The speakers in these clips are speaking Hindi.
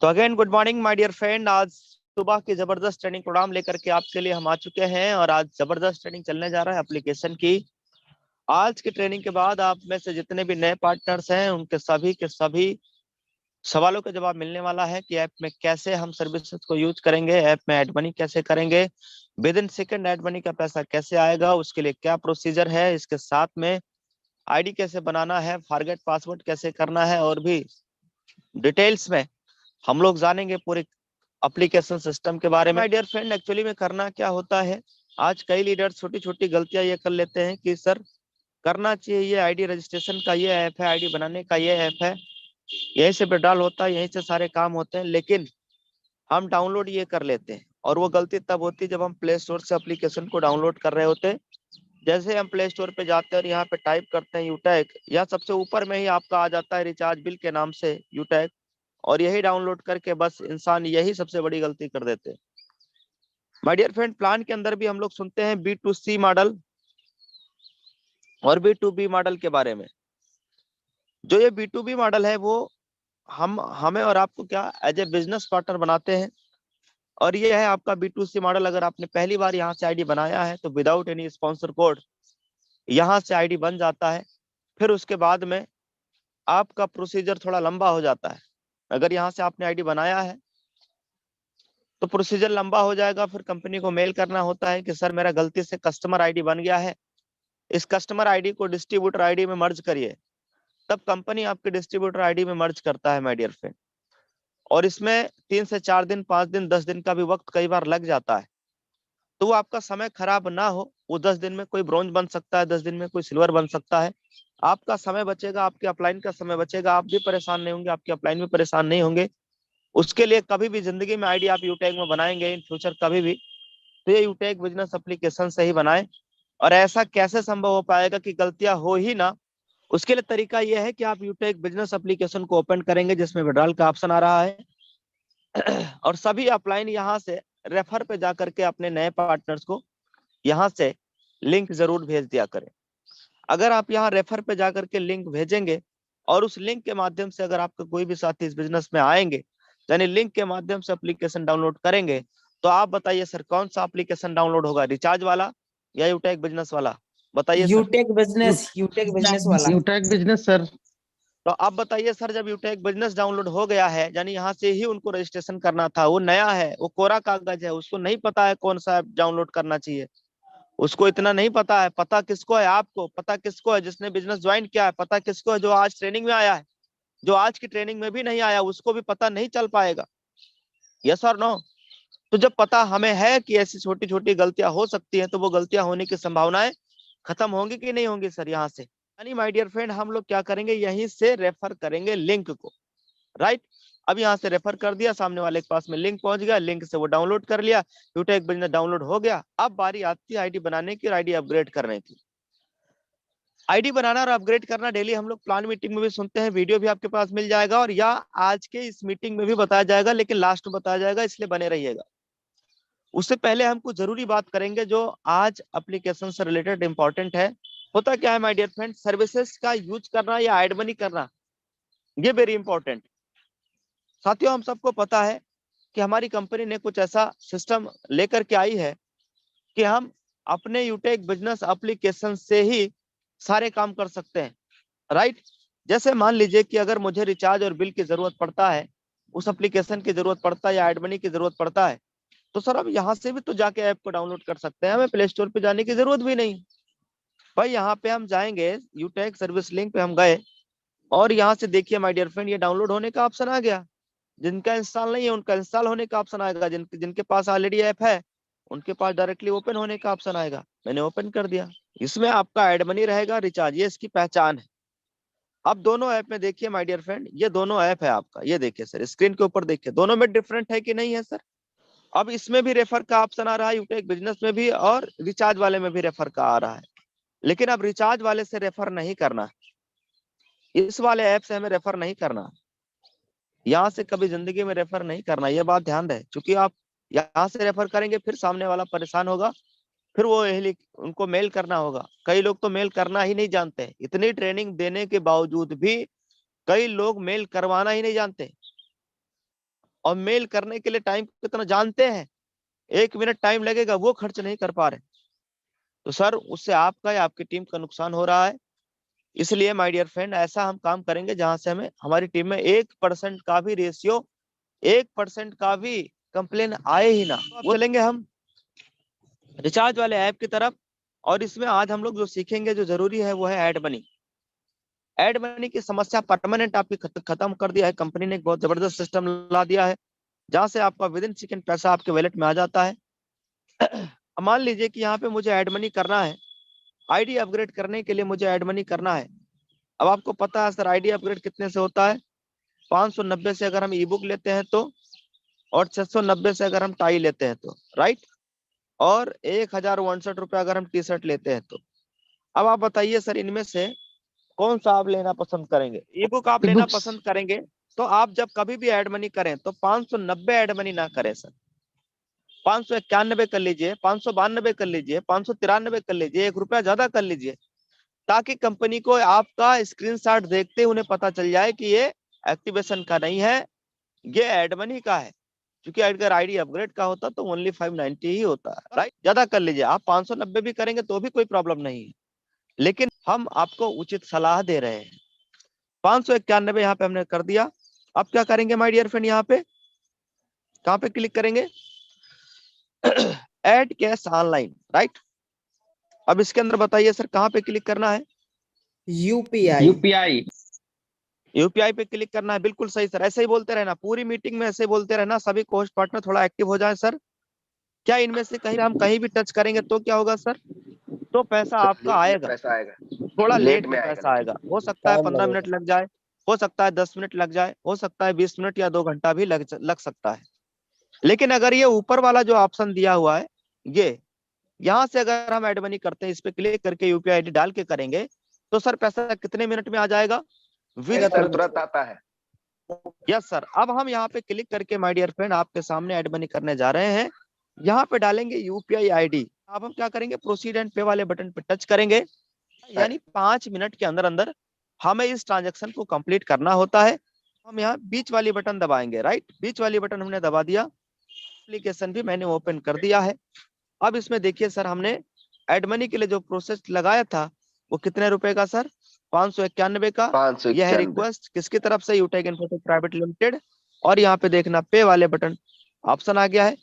तो again good morning my dear friend. आज सुबह की जबरदस्त ट्रेनिंग प्रोग्राम लेकर के आपके लिए हम आ चुके हैं और आज जबरदस्त ट्रेनिंग चलने जा रहा है एप्लीकेशन की। आज की ट्रेनिंग के बाद आप में से जितने भी नए पार्टनर्स हैं उनके सभी के सभी सवालों का जवाब मिलने वाला है कि ऐप में कैसे हम सर्विसेज को यूज करेंगे, ऐप में एड मनी कैसे करेंगे, within second add money का पैसा कैसे आएगा, उसके लिए क्या प्रोसीजर है, इसके साथ में आईडी कैसे बनाना है, फॉरगेट पासवर्ड कैसे करना है और भी डिटेल्स में हम लोग जानेंगे पूरे एप्लीकेशन सिस्टम के बारे में। माय डियर फ्रेंड, एक्चुअली में करना क्या होता है, आज कई लीडर छोटी छोटी गलतियां ये कर लेते हैं कि सर करना चाहिए, ये आईडी रजिस्ट्रेशन का ये ऐप है, आईडी बनाने का ये ऐप है, यहीं से विड्रॉल होता है, यहीं से सारे काम होते हैं, लेकिन हम डाउनलोड ये कर लेते हैं। और वो गलती तब होती है जब हम प्ले स्टोर से एप्लीकेशन को डाउनलोड कर रहे होते हैं। जैसे हम प्ले स्टोर पे जाते हैं और यहाँ पे टाइप करते हैं यूटेक, या सबसे ऊपर में ही आपका आ जाता है रिचार्ज बिल के नाम से यूटेक, और यही डाउनलोड करके बस इंसान यही सबसे बड़ी गलती कर देते हैं। माय डियर फ्रेंड, प्लान के अंदर भी हम लोग सुनते हैं B2C मॉडल और B2B मॉडल के बारे में। जो ये B2B मॉडल है वो हम हमें और आपको क्या एज ए बिजनेस पार्टनर बनाते हैं, और ये है आपका B2C मॉडल। अगर आपने पहली बार यहाँ से आईडी बनाया है तो विदाउट एनी स्पॉन्सर कोड यहाँ से आईडी बन जाता है। फिर उसके बाद में आपका प्रोसीजर थोड़ा लंबा हो जाता है। अगर यहाँ से आपने आईडी बनाया है तो प्रोसीजर लंबा हो जाएगा, फिर कंपनी को मेल करना होता है कि सर मेरा गलती से कस्टमर आईडी बन गया है, इस कस्टमर आईडी को डिस्ट्रीब्यूटर आईडी में मर्ज करिए। तब कंपनी आपके डिस्ट्रीब्यूटर आईडी में मर्ज करता है माय डियर फ्रेंड, और इसमें 3 से 4 दिन, 5 दिन, 10 दिन का भी वक्त कई बार लग जाता है। तो वो आपका समय खराब ना हो, वो 10 दिन में कोई ब्रोंज बन सकता है, 10 दिन में कोई सिल्वर बन सकता है। आपका समय बचेगा, आपके अपलाइन का समय बचेगा, आप भी परेशान नहीं होंगे, आपके अपलाइन भी परेशान नहीं होंगे। उसके लिए कभी भी जिंदगी में आईडी आप यूटैग में बनाएंगे इन फ्यूचर कभी भी, तो ये यूटैग बिजनेस एप्लीकेशन से ही बनाएं। और ऐसा कैसे संभव हो पाएगा कि गलतियां हो ही ना, उसके लिए तरीका यह है कि आप यूटैग बिजनेस एप्लीकेशन को ओपन करेंगे जिसमें विड्रॉल का ऑप्शन आ रहा है और सभी अपलाइन यहाँ से रेफर पे जाकर के अपने नए पार्टनर्स को यहाँ से लिंक जरूर भेज दिया करें। अगर आप यहाँ रेफर पे जाकर के लिंक भेजेंगे और उस लिंक के माध्यम से अगर आपके कोई भी साथी इस बिजनेस में आएंगे, यानी लिंक के माध्यम से एप्लीकेशन डाउनलोड करेंगे, तो आप बताइए सर कौन सा एप्लीकेशन डाउनलोड होगा, रिचार्ज वाला या यूटेक बिजनेस वाला? बताइए सर। यूटेक बिजनेस वाला। यूटेक बिजनेस सर। तो आप बताइए सर, जब यूटेक बिजनेस डाउनलोड हो गया है, यानी यहाँ से ही उनको रजिस्ट्रेशन करना था, वो नया है, वो कोरा कागज है, उसको नहीं पता है कौन सा डाउनलोड करना चाहिए, उसको इतना नहीं पता है। पता किसको है? आपको। पता किसको है? जिसने बिजनेस ज्वाइन किया है। पता किसको है? जो आज ट्रेनिंग में आया है। जो आज की ट्रेनिंग में भी नहीं आया उसको भी पता नहीं चल पाएगा। यस और नो? तो जब पता हमें है कि ऐसी छोटी छोटी गलतियां हो सकती हैं, तो वो गलतियां होने की संभावनाएं खत्म होंगी कि नहीं होंगी सर यहाँ से? यानी माय डियर फ्रेंड, हम लोग क्या करेंगे, यहीं से रेफर करेंगे लिंक को। राइट? अब यहाँ से रेफर कर दिया, सामने वाले के पास में लिंक पहुंच गया, लिंक से वो डाउनलोड कर लिया, यूटेक बिजनेस डाउनलोड हो गया। अब बारी आती है आईडी बनाने की और आईडी अपग्रेड करने की। आईडी बनाना और अपग्रेड करना डेली हम लोग प्लान मीटिंग में भी सुनते हैं, वीडियो भी आपके पास मिल जाएगा, और या आज के इस मीटिंग में भी बताया जाएगा, लेकिन लास्ट में बताया जाएगा, इसलिए बने रहिएगा। उससे पहले हम कुछ जरूरी बात करेंगे जो आज एप्लीकेशन से रिलेटेड इंपॉर्टेंट है। होता क्या है माय डियर फ्रेंड, सर्विसेज का यूज करना या ऐड मनी करना, ये वेरी इंपॉर्टेंट। साथियों, हम सबको पता है कि हमारी कंपनी ने कुछ ऐसा सिस्टम लेकर के आई है कि हम अपने यूटेक बिजनेस एप्लीकेशन से ही सारे काम कर सकते हैं। राइट? जैसे मान लीजिए कि अगर मुझे रिचार्ज और बिल की जरूरत पड़ता है, उस एप्लीकेशन की जरूरत पड़ता है या एड मनी की जरूरत पड़ता है, तो सर हम यहाँ से भी तो जाके ऐप को डाउनलोड कर सकते हैं, हमें प्ले स्टोर पे जाने की जरूरत भी नहीं। भाई यहाँ पे हम जाएंगे, यूटेक सर्विस लिंक पे हम गए, और यहाँ से देखिए माय डियर फ्रेंड, ये डाउनलोड होने का ऑप्शन आ गया। जिनका इंस्टॉल नहीं है उनका इंस्टॉल होने का ऑप्शन आएगा, जिनके पास ऑलरेडी ऐप है उनके पास डायरेक्टली ओपन होने का ऑप्शन आएगा। मैंने ओपन कर दिया, इसमें आपका एड मनी रहेगा, रिचार्ज, ये इसकी पहचान है। अब दोनों ऐप में देखिए माय डियर फ्रेंड, ये दोनों ऐप है आपका, ये देखिए सर स्क्रीन के ऊपर देखिए, दोनों में डिफरेंट है कि नहीं है सर? अब इसमें भी रेफर का ऑप्शन आ रहा है, यूटेक बिजनेस में भी, और रिचार्ज वाले में भी रेफर का आ रहा है। लेकिन अब रिचार्ज वाले से रेफर नहीं करना, इस वाले ऐप से हमें रेफर नहीं करना, यहाँ से कभी जिंदगी में रेफर नहीं करना, ये बात ध्यान रहे। क्योंकि आप यहाँ से रेफर करेंगे फिर सामने वाला परेशान होगा, फिर वो उनको मेल करना होगा। कई लोग तो मेल करना ही नहीं जानते, इतनी ट्रेनिंग देने के बावजूद भी कई लोग मेल करवाना ही नहीं जानते। और मेल करने के लिए टाइम कितना जानते हैं, 1 मिनट टाइम लगेगा, वो खर्च नहीं कर पा रहे। तो सर उससे आपका या आपकी टीम का नुकसान हो रहा है। इसलिए माय डियर फ्रेंड, ऐसा हम काम करेंगे जहां से हमें हमारी टीम में 1% का भी रेशियो, 1% का भी कंप्लेन आए ही ना। वो चलेंगे हम रिचार्ज वाले ऐप की तरफ। और इसमें आज हम लोग जो सीखेंगे, जो जरूरी है, वो है एड मनी। एड मनी की समस्या परमानेंट आपकी खत्म कर दिया है कंपनी ने। एक बहुत जबरदस्त सिस्टम ला दिया है जहां से आपका विद इन सेकंड पैसा आपके वॉलेट में आ जाता है। अब मान लीजिए कि यहाँ पे मुझे एड मनी करना है, आईडी अपग्रेड करने के लिए मुझे एड मनी करना है। अब आपको पता है सर आईडी अपग्रेड कितने से होता है, 590 से अगर हम ई बुक लेते हैं तो, और 690 से अगर हम टाई लेते हैं तो, राइट, और 1061 अगर हम टी शर्ट लेते हैं तो। अब आप बताइए सर इनमें से कौन सा आप लेना पसंद करेंगे। ई बुक आप लेना पसंद करेंगे तो आप जब कभी भी एड मनी करें तो 590 एड मनी ना करें सर, 591 कर लीजिए, 592 कर लीजिए, 593 कर लीजिए, ₹1 ज्यादा कर लीजिए, ताकि कंपनी को आपका स्क्रीनशॉट देखते ही उन्हें पता चल जाए कि ये एक्टिवेशन का नहीं है, ये एड मनी का है। क्योंकि अगर आईडी अपग्रेड का होता तो ओनली 590 ही होता है, राइट। ज्यादा कर लीजिए, आप 590 भी करेंगे तो भी कोई प्रॉब्लम नहीं है, लेकिन हम आपको उचित सलाह दे रहे हैं। 591 यहाँ पे हमने कर दिया। अब क्या करेंगे माय डियर फ्रेंड, यहाँ पे कहाँ पे क्लिक करेंगे, ऐड कैश ऑनलाइन, राइट। अब इसके अंदर बताइए सर कहाँ पे क्लिक करना है, यूपीआई। यूपीआई पे क्लिक करना है। बिल्कुल सही सर, ऐसे ही बोलते रहना, पूरी मीटिंग में ऐसे ही बोलते रहना, सभी कोस्ट पार्टनर थोड़ा एक्टिव हो जाए सर। क्या इनमें से कहीं हम कहीं भी टच करेंगे तो क्या होगा सर, तो पैसा आपका आएगा, थोड़ा लेट में पैसा आएगा। हो सकता है 15 मिनट लग जाए, हो सकता है 10 मिनट लग जाए, हो सकता है 20 मिनट या 2 घंटा भी लग सकता है। लेकिन अगर ये ऊपर वाला जो ऑप्शन दिया हुआ है, ये यहाँ से अगर हम एड मनी करते हैं, इस पे क्लिक करके यूपीआई आईडी डाल के करेंगे, तो सर पैसा कितने मिनट में आ जाएगा, तुरंत आता है। Yes sir. अब हम यहाँ पे क्लिक करके माय डियर फ्रेंड आपके सामने एड मनी करने जा रहे हैं। यहाँ पे डालेंगे यूपीआई आईडी। अब हम क्या करेंगे, प्रोसीड एंड पे वाले बटन पे टच करेंगे, यानी 5 मिनट के अंदर अंदर हमें इस ट्रांजेक्शन को कंप्लीट करना होता है। हम यहाँ बीच वाली बटन दबाएंगे, राइट, बीच वाली बटन हमने दबा दिया, एप्लीकेशन भी मैंने ओपन कर दिया है। अब इसमें देखिए सर, हमने एड मनी के लिए जो प्रोसेस लगाया था वो कितने रुपए का सर, 591 का। यह है रिक्वेस्ट किसकी तरफ से, यूटेक इन्फोटेक प्राइवेट लिमिटेड। और यहाँ पे देखना पे वाले बटन ऑप्शन आ गया है,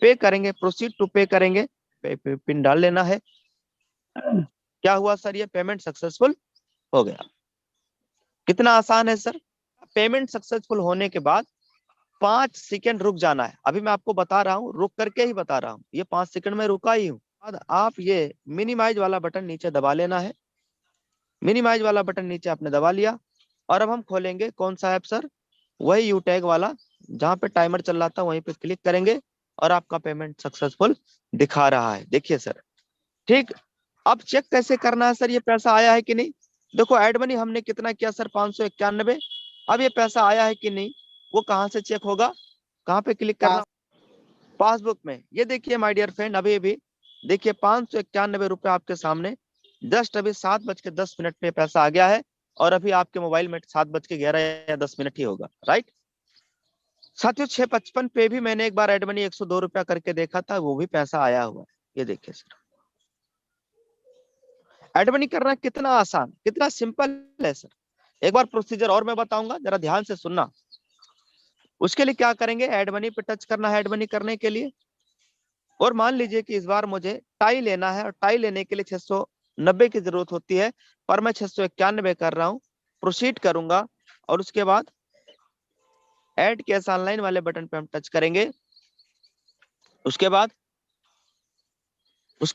पे करेंगे, प्रोसीड टू पे करेंगे, पे पिन डाल लेना है। क्या हुआ सर, ये पेमेंट सक्सेसफुल हो गया। कितना आसान है सर। पेमेंट सक्सेसफुल होने के बाद 5 सेकंड रुक जाना है। अभी मैं आपको बता रहा हूँ, रुक करके ही बता रहा हूँ, ये 5 सेकंड में रुका ही हूँ। बाद आप ये मिनिमाइज वाला बटन नीचे दबा लेना है। मिनिमाइज वाला बटन नीचे आपने दबा लिया, और अब हम खोलेंगे कौन सा ऐप सर, वही यूटैग वाला जहां पे टाइमर चल रहा था, वहीं पे क्लिक करेंगे और आपका पेमेंट सक्सेसफुल दिखा रहा है, देखिए सर। ठीक, अब चेक कैसे करना है सर, ये पैसा आया है कि नहीं। देखो एड मनी हमने कितना किया सर, 591। अब ये पैसा आया है कि नहीं, वो कहाँ से चेक होगा, कहाँ पे क्लिक करना, पासबुक में। ये देखिए माय डियर फ्रेंड, अभी भी देखिए 591 रुपए आपके सामने, जस्ट अभी 7:10 पे पैसा आ गया है। और अभी आपके मोबाइल में 7:11 या 10 ही होगा, राइट। साथियों 6:55 पे भी मैंने एक बार एड मनी 102 रुपया करके देखा था, वो भी पैसा आया हुआ है। ये देखिए सर, एड मनी करना कितना आसान, कितना सिंपल है सर। एक बार प्रोसीजर और मैं बताऊंगा, जरा ध्यान से सुनना। उसके लिए क्या करेंगे, एड मनी पे टच करना है एड मनी करने के लिए। और मान लीजिए कि इस बार मुझे टाई लेना है, और टाई लेने के लिए 690 की जरूरत होती है, पर मैं 691 कर रहा हूँ। प्रोसीड करूंगा, और उसके बाद ऐड कैश ऑनलाइन वाले बटन पे हम टच करेंगे। उसके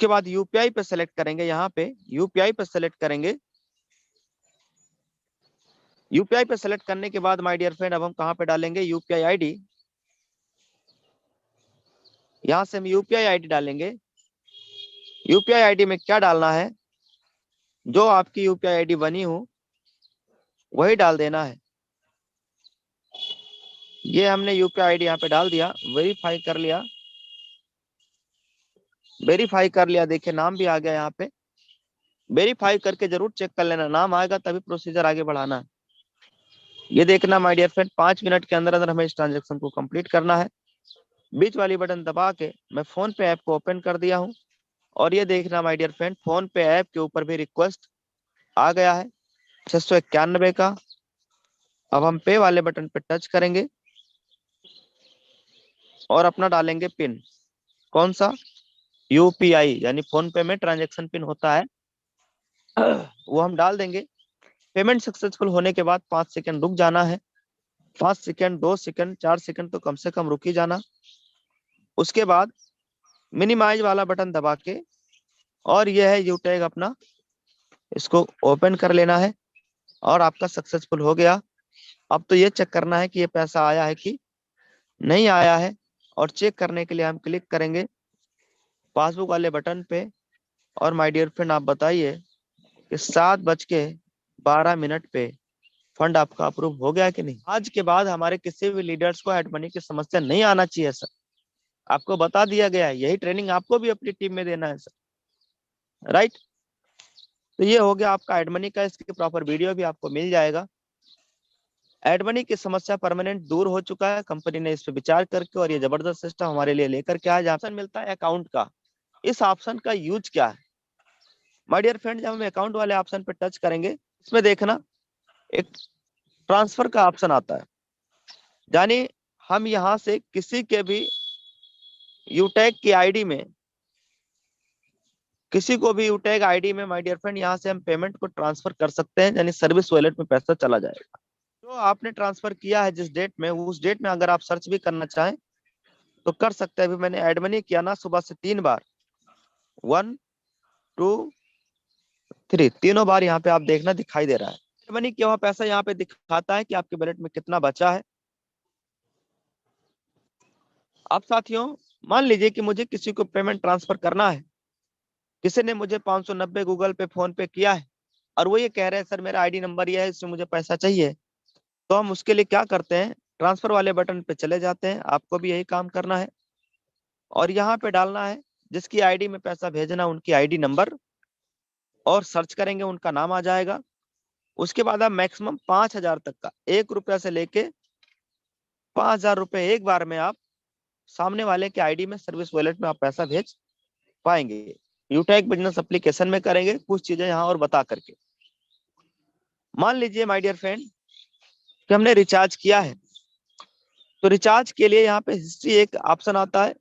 बाद यूपीआई पे सेलेक्ट करेंगे, यहाँ पे यूपीआई पे सेलेक्ट करेंगे। यूपीआई पे सेलेक्ट करने के बाद माय डियर फ्रेंड अब हम कहाँ पे डालेंगे, यूपीआई आईडी। यहाँ से हम यूपीआई आईडी डालेंगे। यूपीआई आईडी में क्या डालना है, जो आपकी यूपीआई आईडी बनी हो वही डाल देना है। ये हमने यूपीआई आईडी यहाँ पे डाल दिया, वेरीफाई कर लिया, वेरीफाई कर लिया। देखिए नाम भी आ गया यहाँ पे, वेरीफाई करके जरूर चेक कर लेना, नाम आएगा तभी प्रोसीजर आगे बढ़ाना है। ये देखना माय डियर फ्रेंड, 5 मिनट के अंदर अंदर हमें इस ट्रांजेक्शन को कंप्लीट करना है। बीच वाली बटन दबा के मैं फोन पे ऐप को ओपन कर दिया हूँ। और ये देखना माय डियर फ्रेंड, फोन पे ऐप के ऊपर भी रिक्वेस्ट आ गया है 691 का। अब हम पे वाले बटन पे टच करेंगे और अपना डालेंगे पिन। कौन सा? यूपीआई, यानी फोन पे में ट्रांजेक्शन पिन होता है, वो हम डाल देंगे। पेमेंट सक्सेसफुल होने के बाद 5 सेकंड रुक जाना है। 5 सेकंड, 2 सेकंड, 4 सेकंड तो कम से कम रुक ही जाना। उसके बाद मिनिमाइज वाला बटन दबा के, और यह है यूटैग अपना, इसको ओपन कर लेना है और आपका सक्सेसफुल हो गया। अब तो ये चेक करना है कि ये पैसा आया है कि नहीं आया है। और चेक करने के लिए हम क्लिक करेंगे पासबुक वाले बटन पे। और माय डियर फ्रेंड, आप बताइए कि 7:12 पे फंड आपका अप्रूव हो गया कि नहीं। आज के बाद हमारे किसी भी लीडर्स को एड मनी की समस्या नहीं आना चाहिए सर। आपको बता दिया गया है, यही ट्रेनिंग आपको भी अपनी टीम में देना है सर, राइट। तो ये हो गया आपका एड मनी का, इसकी प्रॉपर वीडियो भी आपको मिल जाएगा। एड मनी की समस्या परमानेंट दूर हो चुका है, कंपनी ने इस पर विचार करके और ये जबरदस्त सिस्टम हमारे लिए लेकर के आज ऑप्शन मिलता है अकाउंट का। इस ऑप्शन का यूज क्या है माय डियर फ्रेंड? जब हम अकाउंट वाले ऑप्शन पर टच करेंगे, इसमें देखना एक ट्रांसफर का ऑप्शन आता है। यानी हम यहाँ से किसी के भी यूटैग की आईडी में, किसी को भी यूटैग आईडी में माय डियर फ्रेंड, यहाँ से हम पेमेंट को ट्रांसफर कर सकते हैं, यानी सर्विस वॉलेट में पैसा चला जाएगा। जो आपने ट्रांसफर किया है जिस डेट में, उस डेट में अगर आप सर्च भी करना चाहें तो कर सकते हैं। अभी मैंने एड मनी किया ना सुबह से 3 बार, 1 2 3, तीनों बार यहाँ पे आप देखना दिखाई दे रहा है एड मनी किया हुआ पैसा। यहाँ पे दिखाता है कि आपके वॉलेट में कितना बचा है। अब साथियों, मान लीजिए कि मुझे किसी को पेमेंट ट्रांसफर करना है, किसी ने मुझे 590 गूगल पे, फोन पे किया है, और वो ये कह रहे हैं सर मेरा आईडी नंबर ये है, इसमें मुझे पैसा चाहिए। तो हम उसके लिए क्या करते हैं, ट्रांसफर वाले बटन पे चले जाते हैं। आपको भी यही काम करना है और यहाँ पे डालना है जिसकी आईडी में पैसा भेजना, उनकी आईडी नंबर, और सर्च करेंगे उनका नाम आ जाएगा। उसके बाद आप मैक्सिमम 5,000 तक का, 1 रुपया से लेके 5,000 रुपए एक बार में आप सामने वाले के आईडी में सर्विस वॉलेट में आप पैसा भेज पाएंगे। यूटैग बिजनेस एप्लीकेशन में करेंगे कुछ चीजें यहाँ और बता करके। मान लीजिए माय डियर फ्रेंड कि हमने रिचार्ज किया है, तो रिचार्ज के लिए यहाँ पे हिस्ट्री एक ऑप्शन आता है।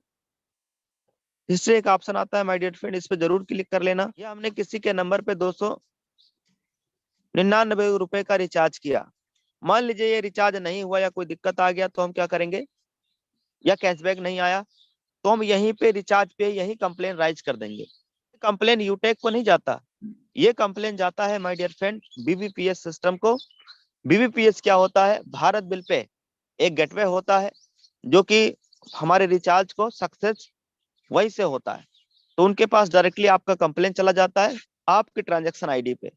हिस्ट्री एक ऑप्शन आता है माय डियर फ्रेंड, इस पे जरूर क्लिक कर लेना। या हमने किसी के नंबर पे 299 रुपए का रिचार्ज किया, मान लीजिए ये रिचार्ज नहीं हुआ या कोई दिक्कत आ गया, तो हम क्या करेंगे, या कैशबैक नहीं आया, तो हम यहीं पे रिचार्ज पे यही कंप्लेन राइज कर देंगे। कंप्लेन यूटेक को नहीं जाता, ये कंप्लेन जाता है my dear friend BBPS system को। बीबीपीएस क्या होता है, भारत बिल पे एक गेटवे होता है जो कि हमारे रिचार्ज को सक्सेस वही से होता है। तो उनके पास डायरेक्टली आपका कंप्लेन चला जाता है आपकी ट्रांजैक्शन आईडी पे,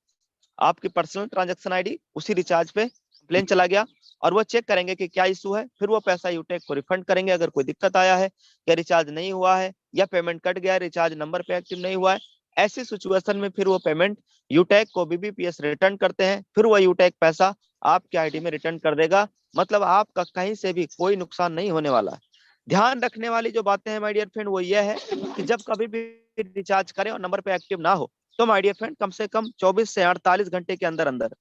आपकी पर्सनल ट्रांजैक्शन आईडी, उसी रिचार्ज पे कंप्लेन चला गया और वो चेक करेंगे कि क्या इशू है। फिर वो पैसा यूटेक को रिफंड करेंगे अगर कोई दिक्कत आया है, या रिचार्ज नहीं हुआ है, या पेमेंट कट गया है, रिचार्ज नंबर पे एक्टिव नहीं हुआ है। ऐसी सिचुएशन में फिर वो पेमेंट यूटेक को बीबीपीएस रिटर्न करते हैं, फिर वो यूटेक पैसा आपके आईडी में रिटर्न कर देगा। मतलब आपका कहीं से भी कोई नुकसान नहीं होने वाला है। ध्यान रखने वाली जो बातें हैं माय डियर फ्रेंड वो ये है कि जब कभी भी रिचार्ज करें और नंबर पे एक्टिव ना हो, तो माय डियर फ्रेंड कम से कम 24 से 48 घंटे के अंदर अंदर,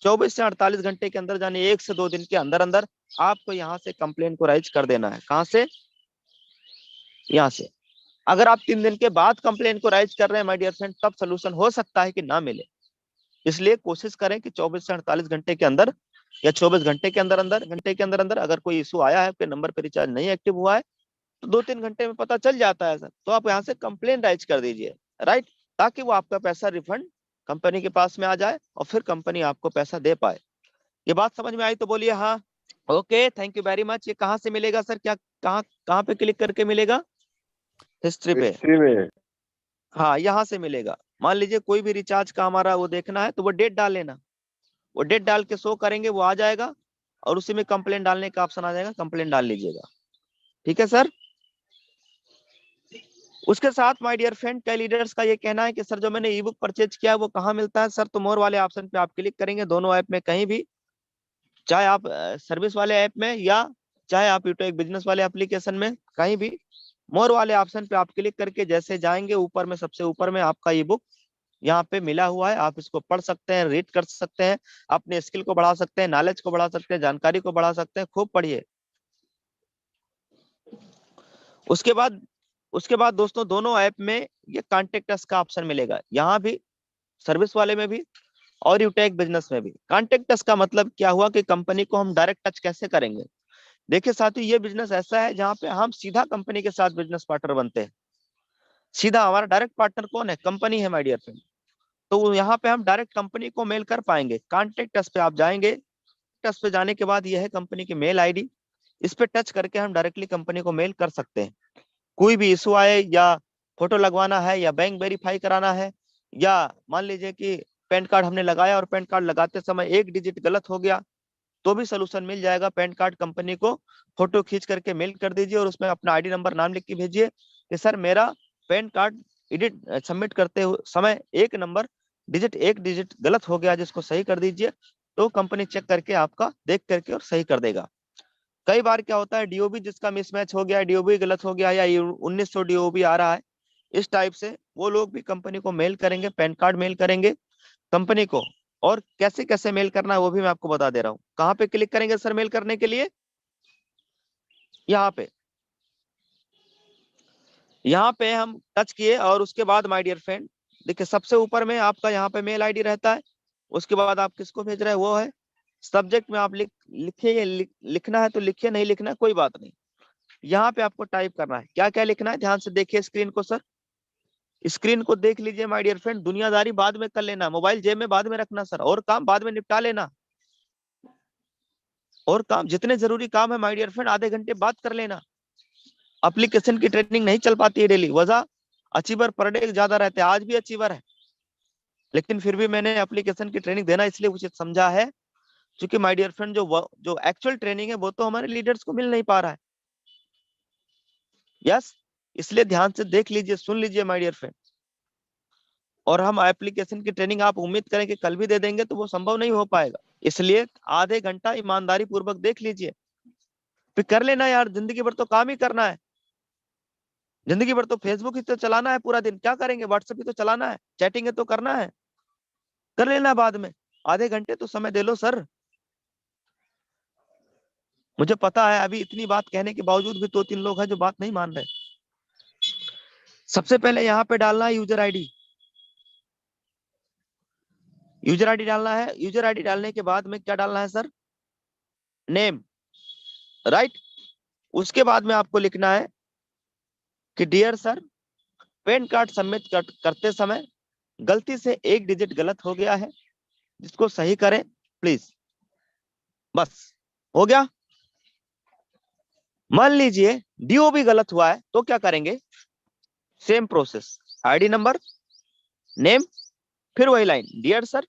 24 से 48 घंटे के अंदर, यानी 1 से 2 दिन के अंदर अंदर आपको यहाँ से कंप्लेन को राइज कर देना है। कहाँ से? यहाँ से। अगर आप 3 दिन के बाद कंप्लेन को राइज कर रहे हैं माय डियर फ्रेंड, तब सोल्यूशन हो सकता है कि ना मिले। इसलिए कोशिश करें कि 24 से 48 घंटे के अंदर या 24 घंटे के अंदर अंदर अगर कोई इशू आया है, आपके नंबर पे रिचार्ज नहीं एक्टिव हुआ है, तो 2-3 घंटे में पता चल जाता है सर, तो आप यहाँ से कंप्लेन राइज कर दीजिए, राइट, ताकि वो आपका पैसा रिफंड कंपनी के पास में आ जाए और फिर कंपनी आपको पैसा दे पाए। ये बात समझ में आई तो बोलिए हाँ। Okay, thank you very much. ये कहाँ से मिलेगा सर, क्या कहाँ कहाँ पे क्लिक करके मिलेगा? हिस्ट्री पे। हिस्ट्री में। हाँ, यहाँ से मिलेगा। मान लीजिए कोई भी रिचार्ज का हमारा वो देखना है, तो वो डेट डाल लेना, वो डेट डाल के शो करेंगे, वो आ जाएगा और उसी में कंप्लेन डालने का ऑप्शन आ जाएगा, कंप्लेन डाल लीजिएगा। ठीक है सर। उसके साथ माय डियर फ्रेंड कई लीडर्स का ये कहना है कि सर जो मैंने ई बुक परचेज किया है वो कहाँ मिलता है सर? तो मोर वाले ऑप्शन पे आप क्लिक करेंगे, दोनों ऐप में कहीं भी चाहे आप सर्विस वाले ऐप में या चाहे आप यूट्यूब एक बिजनेस वाले एप्लीकेशन में, कहीं भी मोर वाले ऑप्शन पे आप क्लिक करके जैसे जाएंगे, ऊपर में सबसे ऊपर में आपका ई बुक यहाँ पे मिला हुआ है। आप इसको पढ़ सकते हैं, रीड कर सकते हैं, अपने स्किल को बढ़ा सकते हैं, नॉलेज को बढ़ा सकते हैं, जानकारी को बढ़ा सकते हैं। खूब पढ़िए। उसके बाद दोस्तों दोनों ऐप में ये कॉन्टेक्ट अस का ऑप्शन मिलेगा, यहाँ भी सर्विस वाले में भी और यूटेक बिजनेस में भी। कॉन्टेक्ट अस का मतलब क्या हुआ कि कंपनी को हम डायरेक्ट टच कैसे करेंगे। देखिए साथियों, ये बिजनेस ऐसा है जहाँ पे हम सीधा कंपनी के साथ बिजनेस पार्टनर बनते हैं। सीधा हमारा डायरेक्ट पार्टनर कौन है? कंपनी है माय डियर फ्रेंड। तो यहाँ पे हम डायरेक्ट कंपनी को मेल कर पाएंगे। कॉन्टेक्ट अस पे आप जाएंगे, टच पे जाने के बाद यह है कंपनी की मेल आईडी। इस पे टच करके हम डायरेक्टली कंपनी को मेल कर सकते हैं। कोई भी इशू आए, या फोटो लगवाना है, या बैंक वेरीफाई कराना है, या मान लीजिए कि पैन कार्ड हमने लगाया और पैन कार्ड लगाते समय एक डिजिट गलत हो गया, तो भी सोल्यूशन मिल जाएगा। पैन कार्ड कंपनी को फोटो खींच करके मेल कर दीजिए और उसमें अपना आईडी नंबर नाम लिख के भेजिए कि सर मेरा पैन कार्ड एडिट सबमिट करते समय एक डिजिट गलत हो गया, जिसको सही कर दीजिए। तो कंपनी चेक करके आपका देख करके और सही कर देगा। कई बार क्या होता है, डीओबी जिसका मिसमैच हो गया, डीओबी गलत हो गया, या 1900 डीओबी आ रहा है, इस टाइप से वो लोग भी कंपनी को मेल करेंगे, पैन कार्ड मेल करेंगे कंपनी को। और कैसे कैसे मेल करना है वो भी मैं आपको बता दे रहा हूँ। कहाँ पे क्लिक करेंगे सर मेल करने के लिए? यहाँ पे हम टच किए और उसके बाद माय डियर फ्रेंड देखिए सबसे ऊपर में आपका यहाँ पे मेल आईडी रहता है। उसके बाद आप किसको भेज रहे हैं वो है। सब्जेक्ट में आप लिखिए, लिखना है तो लिखिए, नहीं लिखना है कोई बात नहीं। यहाँ पे आपको टाइप करना है, क्या क्या लिखना है ध्यान से देखिए स्क्रीन को सर। स्क्रीन को देख लीजिए माय डियर फ्रेंड। दुनियादारी बाद में कर लेना, मोबाइल जेब में बाद में रखना सर, और काम बाद में निपटा लेना। और काम जितने जरूरी काम है माय डियर फ्रेंड आधे घंटे बाद कर लेना। एप्लीकेशन की ट्रेनिंग नहीं चल पाती है डेली, वजह अचीवर पर डे ज्यादा रहते हैं। आज भी अचीवर है, लेकिन फिर भी मैंने एप्लीकेशन की ट्रेनिंग देना इसलिए उचित समझा है क्योंकि माय डियर फ्रेंड जो एक्चुअल ट्रेनिंग है वो तो हमारे लीडर्स को मिल नहीं पा रहा है। यस, इसलिए ध्यान से देख लीजिए, सुन लीजिए माय डियर फ्रेंड। और हम एप्लीकेशन की ट्रेनिंग आप उम्मीद करें कि कल भी दे देंगे तो वो संभव नहीं हो पाएगा। इसलिए आधे घंटा ईमानदारी पूर्वक देख लीजिए, फिर कर लेना यार। जिंदगी भर तो काम ही करना है। जिंदगी भर तो फेसबुक ही तो चलाना है पूरा दिन, क्या करेंगे? व्हाट्सएप ही तो चलाना है, चैटिंग है तो करना है। कर लेना बाद में, आधे घंटे तो समय दे लो सर। मुझे पता है अभी इतनी बात कहने के बावजूद भी 2-3 लोग हैं जो बात नहीं मान रहे। सबसे पहले यहाँ पे डालना है यूजर आईडी। यूजर आईडी डालना है। यूजर आईडी डालने के बाद में क्या डालना है सर? Name, right. उसके बाद में आपको लिखना है कि dear sir, PAN card submit करते समय गलती से एक डिजिट गलत हो गया है, जिसको सही करें प्लीज। बस हो गया। मान लीजिए डीओ भी गलत हुआ है तो क्या करेंगे? Same process, ID number, name, फिर वही line, dear sir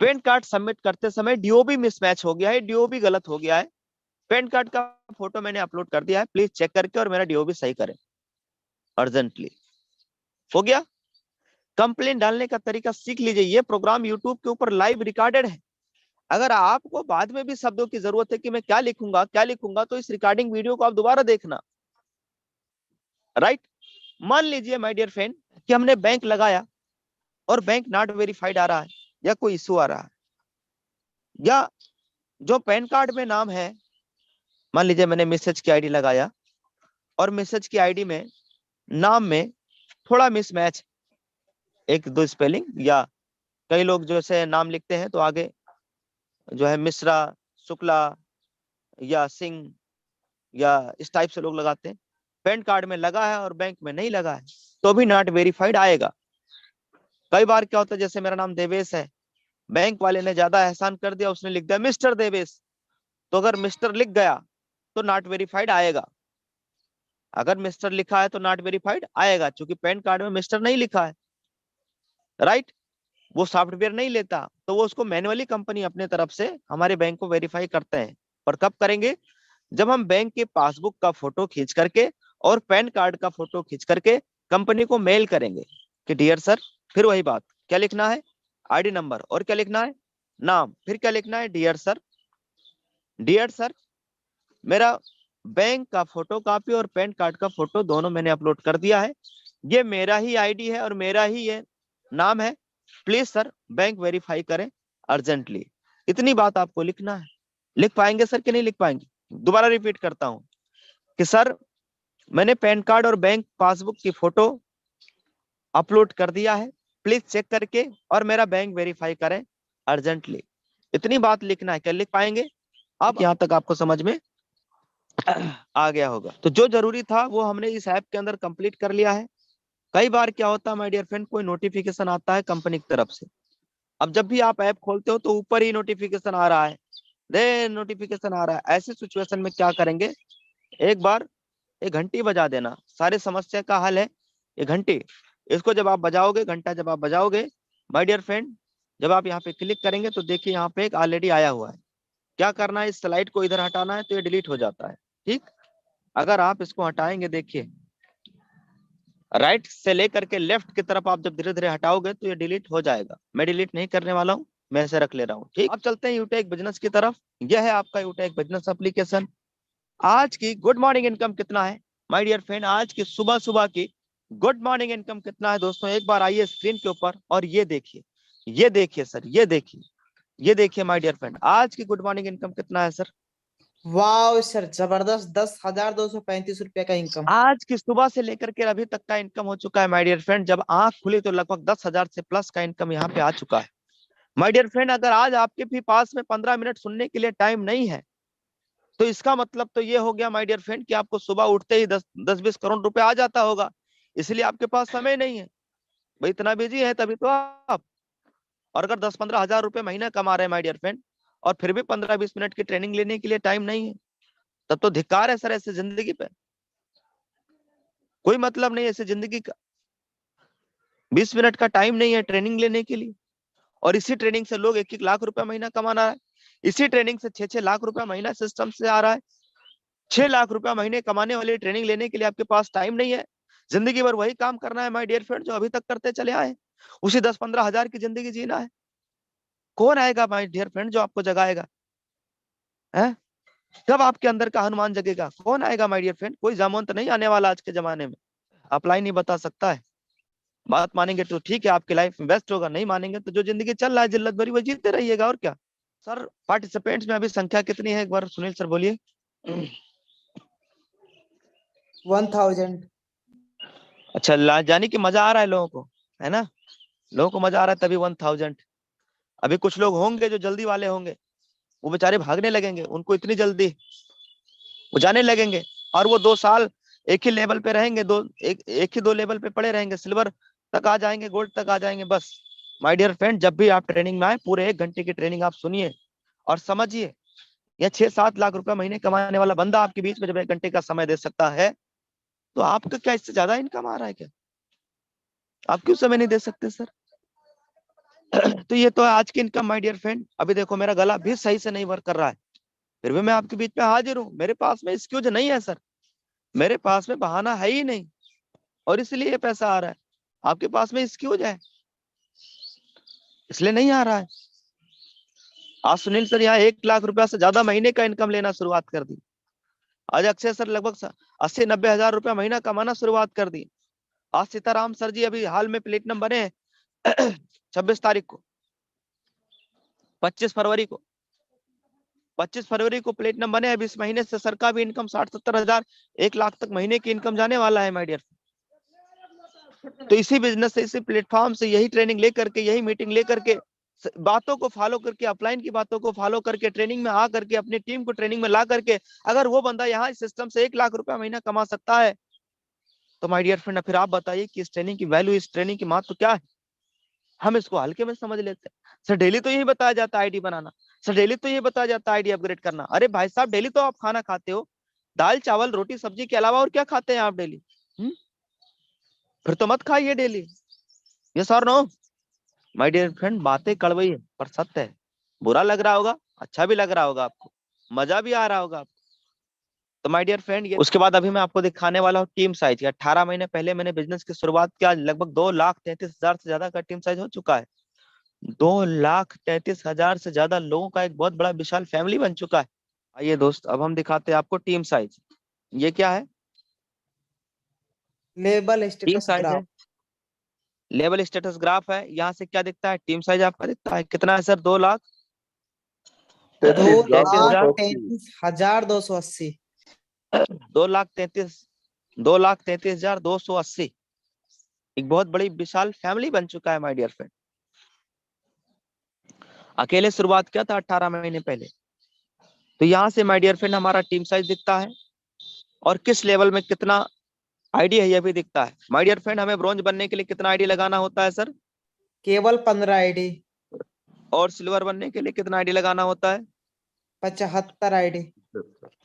PAN card submit करते समय डीओबी मिसमैच हो गया है, डीओबी गलत हो गया है। पैन कार्ड का फोटो मैंने अपलोड कर दिया है, प्लीज चेक करके और मेरा डीओबी सही करें अर्जेंटली। हो गया। कंप्लेन डालने का तरीका सीख लीजिए। ये प्रोग्राम यूट्यूब के ऊपर लाइव रिकॉर्डेड है। अगर आपको बाद में भी शब्दों की जरूरत है कि मैं क्या लिखूंगा, तो इस रिकॉर्डिंग वीडियो को आप दोबारा देखना, राइट। मान लीजिए माय डियर फ्रेंड कि हमने बैंक लगाया और बैंक नॉट वेरीफाइड आ रहा है, या कोई इशू आ रहा है, या जो पैन कार्ड में नाम है, मान लीजिए मैंने मैसेज की आईडी लगाया और मैसेज की आईडी में नाम में थोड़ा मिसमैच, एक दो स्पेलिंग, या कई लोग जैसे नाम लिखते हैं तो आगे जो है मिश्रा, शुक्ला, या सिंह, या इस टाइप से लोग लगाते हैं। पैन कार्ड में लगा है और बैंक में नहीं लगा है तो भी नॉट वेरीफाइड आएगा। कई बार क्या होता है, जैसे मेरा नाम देवेश है, बैंक वाले ने ज्यादा एहसान कर दिया, उसने लिख दिया मिस्टर देवेश, तो अगर मिस्टर लिख गया तो नॉट वेरीफाइड आएगा। अगर मिस्टर लिखा है तो नॉट वेरीफाइड आएगा, क्योंकि पैन कार्ड में मिस्टर नहीं लिखा है, राइट। वो सॉफ्टवेयर नहीं लेता, तो वो उसको मैन्युअली कंपनी अपने तरफ से हमारे बैंक को वेरीफाई करते हैं। पर कब करेंगे? जब हम बैंक के पासबुक का फोटो खींच करके और पैन कार्ड का फोटो खींच करके कंपनी को मेल करेंगे कि डियर सर, फिर वही बात, क्या लिखना है? आईडी नंबर, और क्या लिखना है? नाम, फिर क्या लिखना है? डियर सर डियर सर, मेरा बैंक का फोटो कॉपी और पैन कार्ड का फोटो दोनों मैंने अपलोड कर दिया है। ये मेरा ही आईडी है और मेरा ही ये नाम है। प्लीज सर बैंक वेरीफाई करें अर्जेंटली। इतनी बात आपको लिखना है। लिख पाएंगे सर कि नहीं लिख पाएंगे? दोबारा रिपीट करता हूं कि सर मैंने पैन कार्ड और बैंक पासबुक की फोटो अपलोड कर दिया है, प्लीज चेक करके और मेरा बैंक वेरीफाई करें अर्जेंटली। इतनी बात लिखना है। क्या लिख पाएंगे? अब यहां तक आपको समझ में आ गया होगा। तो जो जरूरी था वो हमने इस ऐप के अंदर कंप्लीट कर लिया है। कई बार क्या होता है माय डियर फ्रेंड, कोई नोटिफिकेशन आता है कंपनी की तरफ से। अब जब भी आप ऐप खोलते हो तो ऊपर ही नोटिफिकेशन आ रहा है, दे नोटिफिकेशन आ रहा है। ऐसी सिचुएशन में क्या करेंगे, एक बार एक घंटी बजा देना। सारी समस्या का हल है ये घंटी। इसको जब आप बजाओगे, घंटा जब आप बजाओगे माय डियर फ्रेंड, जब आप यहाँ पे क्लिक करेंगे तो देखिए यहाँ पे एक ऑलरेडी आया हुआ है। क्या करना है, इस स्लाइड को इधर हटाना है तो ये डिलीट हो जाता है। ठीक, अगर आप इसको हटाएंगे, देखिए राइट से लेकर के लेफ्ट की तरफ आप जब धीरे धीरे हटाओगे तो ये डिलीट हो जाएगा। मैं डिलीट नहीं करने वाला हूँ, मैं ऐसे रख ले रहा हूँ। ठीक, अब चलते हैं यूटेक बिजनेस की तरफ। यह है आपका यूटेक बिजनेस एप्लीकेशन। आज की गुड मॉर्निंग इनकम कितना है माय डियर फ्रेंड, आज की सुबह सुबह की गुड मॉर्निंग इनकम कितना है दोस्तों? एक बार आइए स्क्रीन के ऊपर और ये देखिए, ये देखिए सर, ये देखिए, ये देखिए माय डियर फ्रेंड, आज की गुड मॉर्निंग इनकम कितना है सर? वाह सर, जबरदस्त। 10,235 रुपया का इनकम। आज की सुबह से लेकर के अभी तक का इनकम हो चुका है माय डियर फ्रेंड। जब आंख खुली तो लगभग 10,000 से प्लस का इनकम यहाँ पे आ चुका है माय डियर फ्रेंड। अगर आज आपके भी पास में 15 मिनट सुनने के लिए टाइम नहीं है तो इसका मतलब तो ये हो गया माय डियर फ्रेंड कि आपको सुबह उठते ही 10-20 करोड़ रुपए आ जाता होगा। इसलिए आपके पास समय नहीं है भाई, इतना बिजी है तभी तो आप। और अगर 10-15 हजार रुपए महीना कमा रहे हैं माय डियर फ्रेंड और फिर भी 15-20 मिनट की ट्रेनिंग लेने के लिए टाइम नहीं है, तब तो धिक्कार है सर ऐसे जिंदगी पे। कोई मतलब नहीं ऐसे जिंदगी का। 20 मिनट का टाइम नहीं है ट्रेनिंग लेने के लिए, और इसी ट्रेनिंग से लोग 1-1 लाख रुपया महीना कमाना है। इसी ट्रेनिंग से 6-6 लाख रुपया महीना सिस्टम से आ रहा है। 6 लाख रुपया महीने कमाने वाली ट्रेनिंग लेने के लिए आपके पास टाइम नहीं है। जिंदगी भर वही काम करना है माय डियर फ्रेंड जो अभी तक करते चले आए। उसी 10-15 हजार की जिंदगी जीना है। कौन आएगा माय डियर फ्रेंड जो आपको जगाएगा? है कब आपके अंदर का हनुमान जगेगा? कौन आएगा माय डियर फ्रेंड? कोई जामवंत नहीं आने वाला आज के जमाने में। अप्लाई नहीं बता सकता है। बात मानेंगे तो ठीक है, आपकी लाइफ में बेस्ट होगा, नहीं मानेंगे तो जो जिंदगी चल रहा है जिल्लत भरी वो जीते रहिएगा और क्या। सर पार्टिसिपेंट्स में अभी संख्या कितनी है, एक बार सुनील सर बोलिए। 1000। अच्छा, जानी कि मजा आ रहा है लोगों को, है ना? लोगों को मजा आ रहा है तभी 1000। अभी कुछ लोग होंगे जो जल्दी वाले होंगे, वो बेचारे भागने लगेंगे, उनको इतनी जल्दी, वो जाने लगेंगे। और वो 2 साल एक ही लेवल पे रहेंगे, एक ही 2 लेवल पे पड़े रहेंगे, सिल्वर तक आ जाएंगे, गोल्ड तक आ जाएंगे बस। माय डियर फ्रेंड, जब भी आप ट्रेनिंग में आए पूरे 1 घंटे की ट्रेनिंग आप सुनिए और समझिए। या 6-7 लाख रुपए महीने कमाने वाला बंदा आपके बीच में जब 1 घंटे का समय दे सकता है, तो आपका क्या इससे ज्यादा इनकम आ रहा है क्या? आप क्यों समय नहीं दे सकते सर? तो ये तो है आज की इनकम माय डियर फ्रेंड। अभी देखो मेरा गला भी सही से नहीं वर्क कर रहा है, फिर भी मैं आपके बीच में हाजिर हूँ। मेरे पास में एक्सक्यूज नहीं है सर, मेरे पास में बहाना है ही नहीं, और इसलिए ये पैसा आ रहा है। आपके पास में एक्सक्यूज है इसलिए नहीं आ रहा है। आज सुनील सर यहाँ 1 लाख रुपया से ज्यादा महीने का इनकम लेना शुरुआत कर दी। आज अक्षय सर लगभग 80-90 हजार रुपया महीना कमाना शुरुआत कर दी। आज सीताराम सर जी अभी हाल में प्लेटिनम बने हैं 26 तारीख को, 25 फरवरी को, 25 फरवरी को प्लेटिनम बने। अभी इस महीने से सर का भी इनकम 60-70 हजार 1 लाख तक महीने की इनकम जाने वाला है माय डियर। तो इसी बिजनेस से, इसी प्लेटफॉर्म से, यही ट्रेनिंग लेकर के, यही मीटिंग लेकर के, बातों को फॉलो करके, अपलाइन की बातों को फॉलो करके, ट्रेनिंग में आ करके, अपनी टीम को ट्रेनिंग में ला करके, अगर वो बंदा यहाँ इस सिस्टम से 1 लाख रुपया महीना कमा सकता है, तो माय डियर फ्रेंड फिर आप बताइए कि इस ट्रेनिंग की वैल्यू, इस ट्रेनिंग की महत्व क्या है? हम इसको हल्के में समझ लेते हैं। सर डेली तो यही बताया जाता है आईडी बनाना, सर डेली तो यही बताया जाता है आईडी अपग्रेड करना। अरे भाई साहब, डेली तो आप खाना खाते हो, दाल चावल रोटी सब्जी के अलावा और क्या खाते हैं आप डेली? फिर तो मत खाइए डेली। यस और नो माय डियर फ्रेंड? बातें कड़वी है पर सत्य है। बुरा लग रहा होगा, अच्छा भी लग रहा होगा आपको, मजा भी आ रहा होगा आपको। तो माय डियर फ्रेंड, ये उसके बाद अभी मैं आपको दिखाने वाला हूँ टीम साइज। 18 महीने पहले मैंने बिजनेस की शुरुआत किया, लगभग 2,33,000 से ज्यादा का टीम साइज हो चुका है। 2,33,000 से ज्यादा लोगों का एक बहुत बड़ा विशाल फैमिली बन चुका है। आइए दोस्त, अब हम दिखाते हैं आपको टीम साइज। ये क्या है? लेबल टीम स्टेटस साइज है, ग्राफ। लेवल स्टेटस ग्राफ है। यहाँ से क्या दिखता है? टीम साइज आपका दिखता है कितना है सर? 2 लाख दो 33,000। 2,33,280। 2,33,000, 2,33,280। एक बहुत बड़ी विशाल फैमिली बन चुका है माय डियर फ्रेंड। अकेले शुरुआत किया था 18 महीने पहले। तो यहाँ से माय डियर फ्रेंड हमारा टीम साइज दिखता है, और किस लेवल में कितना आईडी है यह भी दिखता है। माय डियर फ्रेंड, हमें ब्रॉन्ज बनने के लिए कितना आईडी लगाना होता है सर? केवल 15 आईडी। और सिल्वर बनने के लिए कितना आईडी लगाना होता है? 75 आईडी।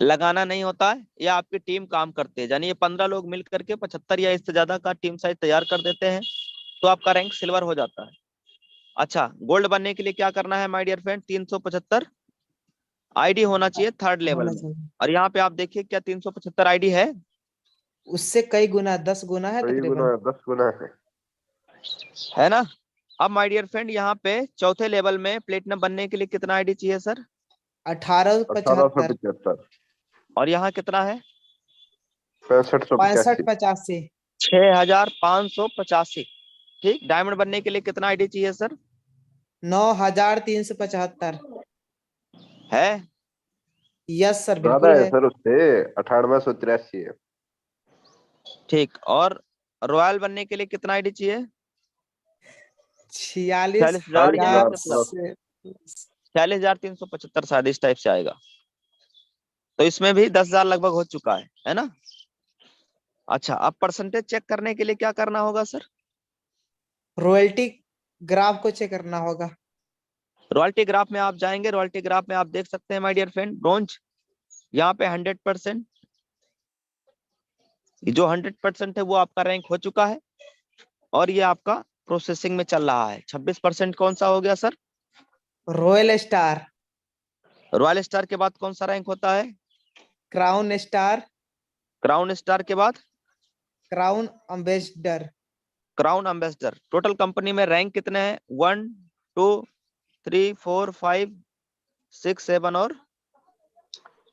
लगाना नहीं होता है, या आपकी टीम काम करती है, यानी ये 15 लोग मिल करके 75 या इससे ज्यादा का टीम साइज तैयार कर देते हैं, तो आपका रैंक सिल्वर हो जाता है। अच्छा, गोल्ड बनने के लिए क्या करना है माय डियर फ्रेंड? 375 आईडी होना चाहिए थर्ड लेवल होना में। चाहिए। और यहाँ पे आप देखिए, क्या 375 आईडी है? उससे कई गुना, 10 गुना है कई तकरीबन। गुना 10 गुना है ना? अब माय डियर फ्रेंड, यहाँ पे चौथे लेवल में प्लेटिनम बनने के लिए कितना आईडी चाहिए सर? 1875। 1875। और यहाँ कितना है? 6585। 6585। 6585। ठीक। डायमंड बनने के लिए कितना आईडी चाहिए सर? 9375। है? यस सर, ज्यादा बिल्कुल है है। सर उससे। 9883 है। ठीक। और रॉयल बनने के लिए कितना आईडी चाहिए? 46,000 40,000 46,000 प्लस। से। 46,375 शायद इस टाइप से आएगा। तो इसमें भी 10,000 लगभग हो चुका है ना? अच्छा, अब परसेंटेज चेक करने के लिए क्या करना होगा सर? रॉयल्टी ग्राफ को चेक करना होगा। रॉयल्टी ग्राफ में आप जाएंगे, रॉयल्टी ग्राफ में आप देख सकते हैं माय डियर फ्रेंड, ब्रोंज यहाँ पे 100%, जो 100% है वो आपका रैंक हो चुका है, और ये आपका प्रोसेसिंग में चल रहा है। 26% कौन सा हो गया sir? Royal star. Royal star के बाद कौन सा रैंक होता है? Crown star. क्राउन स्टार के बाद crown ambassador. Crown ambassador. Total company में रैंक कितने हैं? 1 2 3 4 5 6 7 और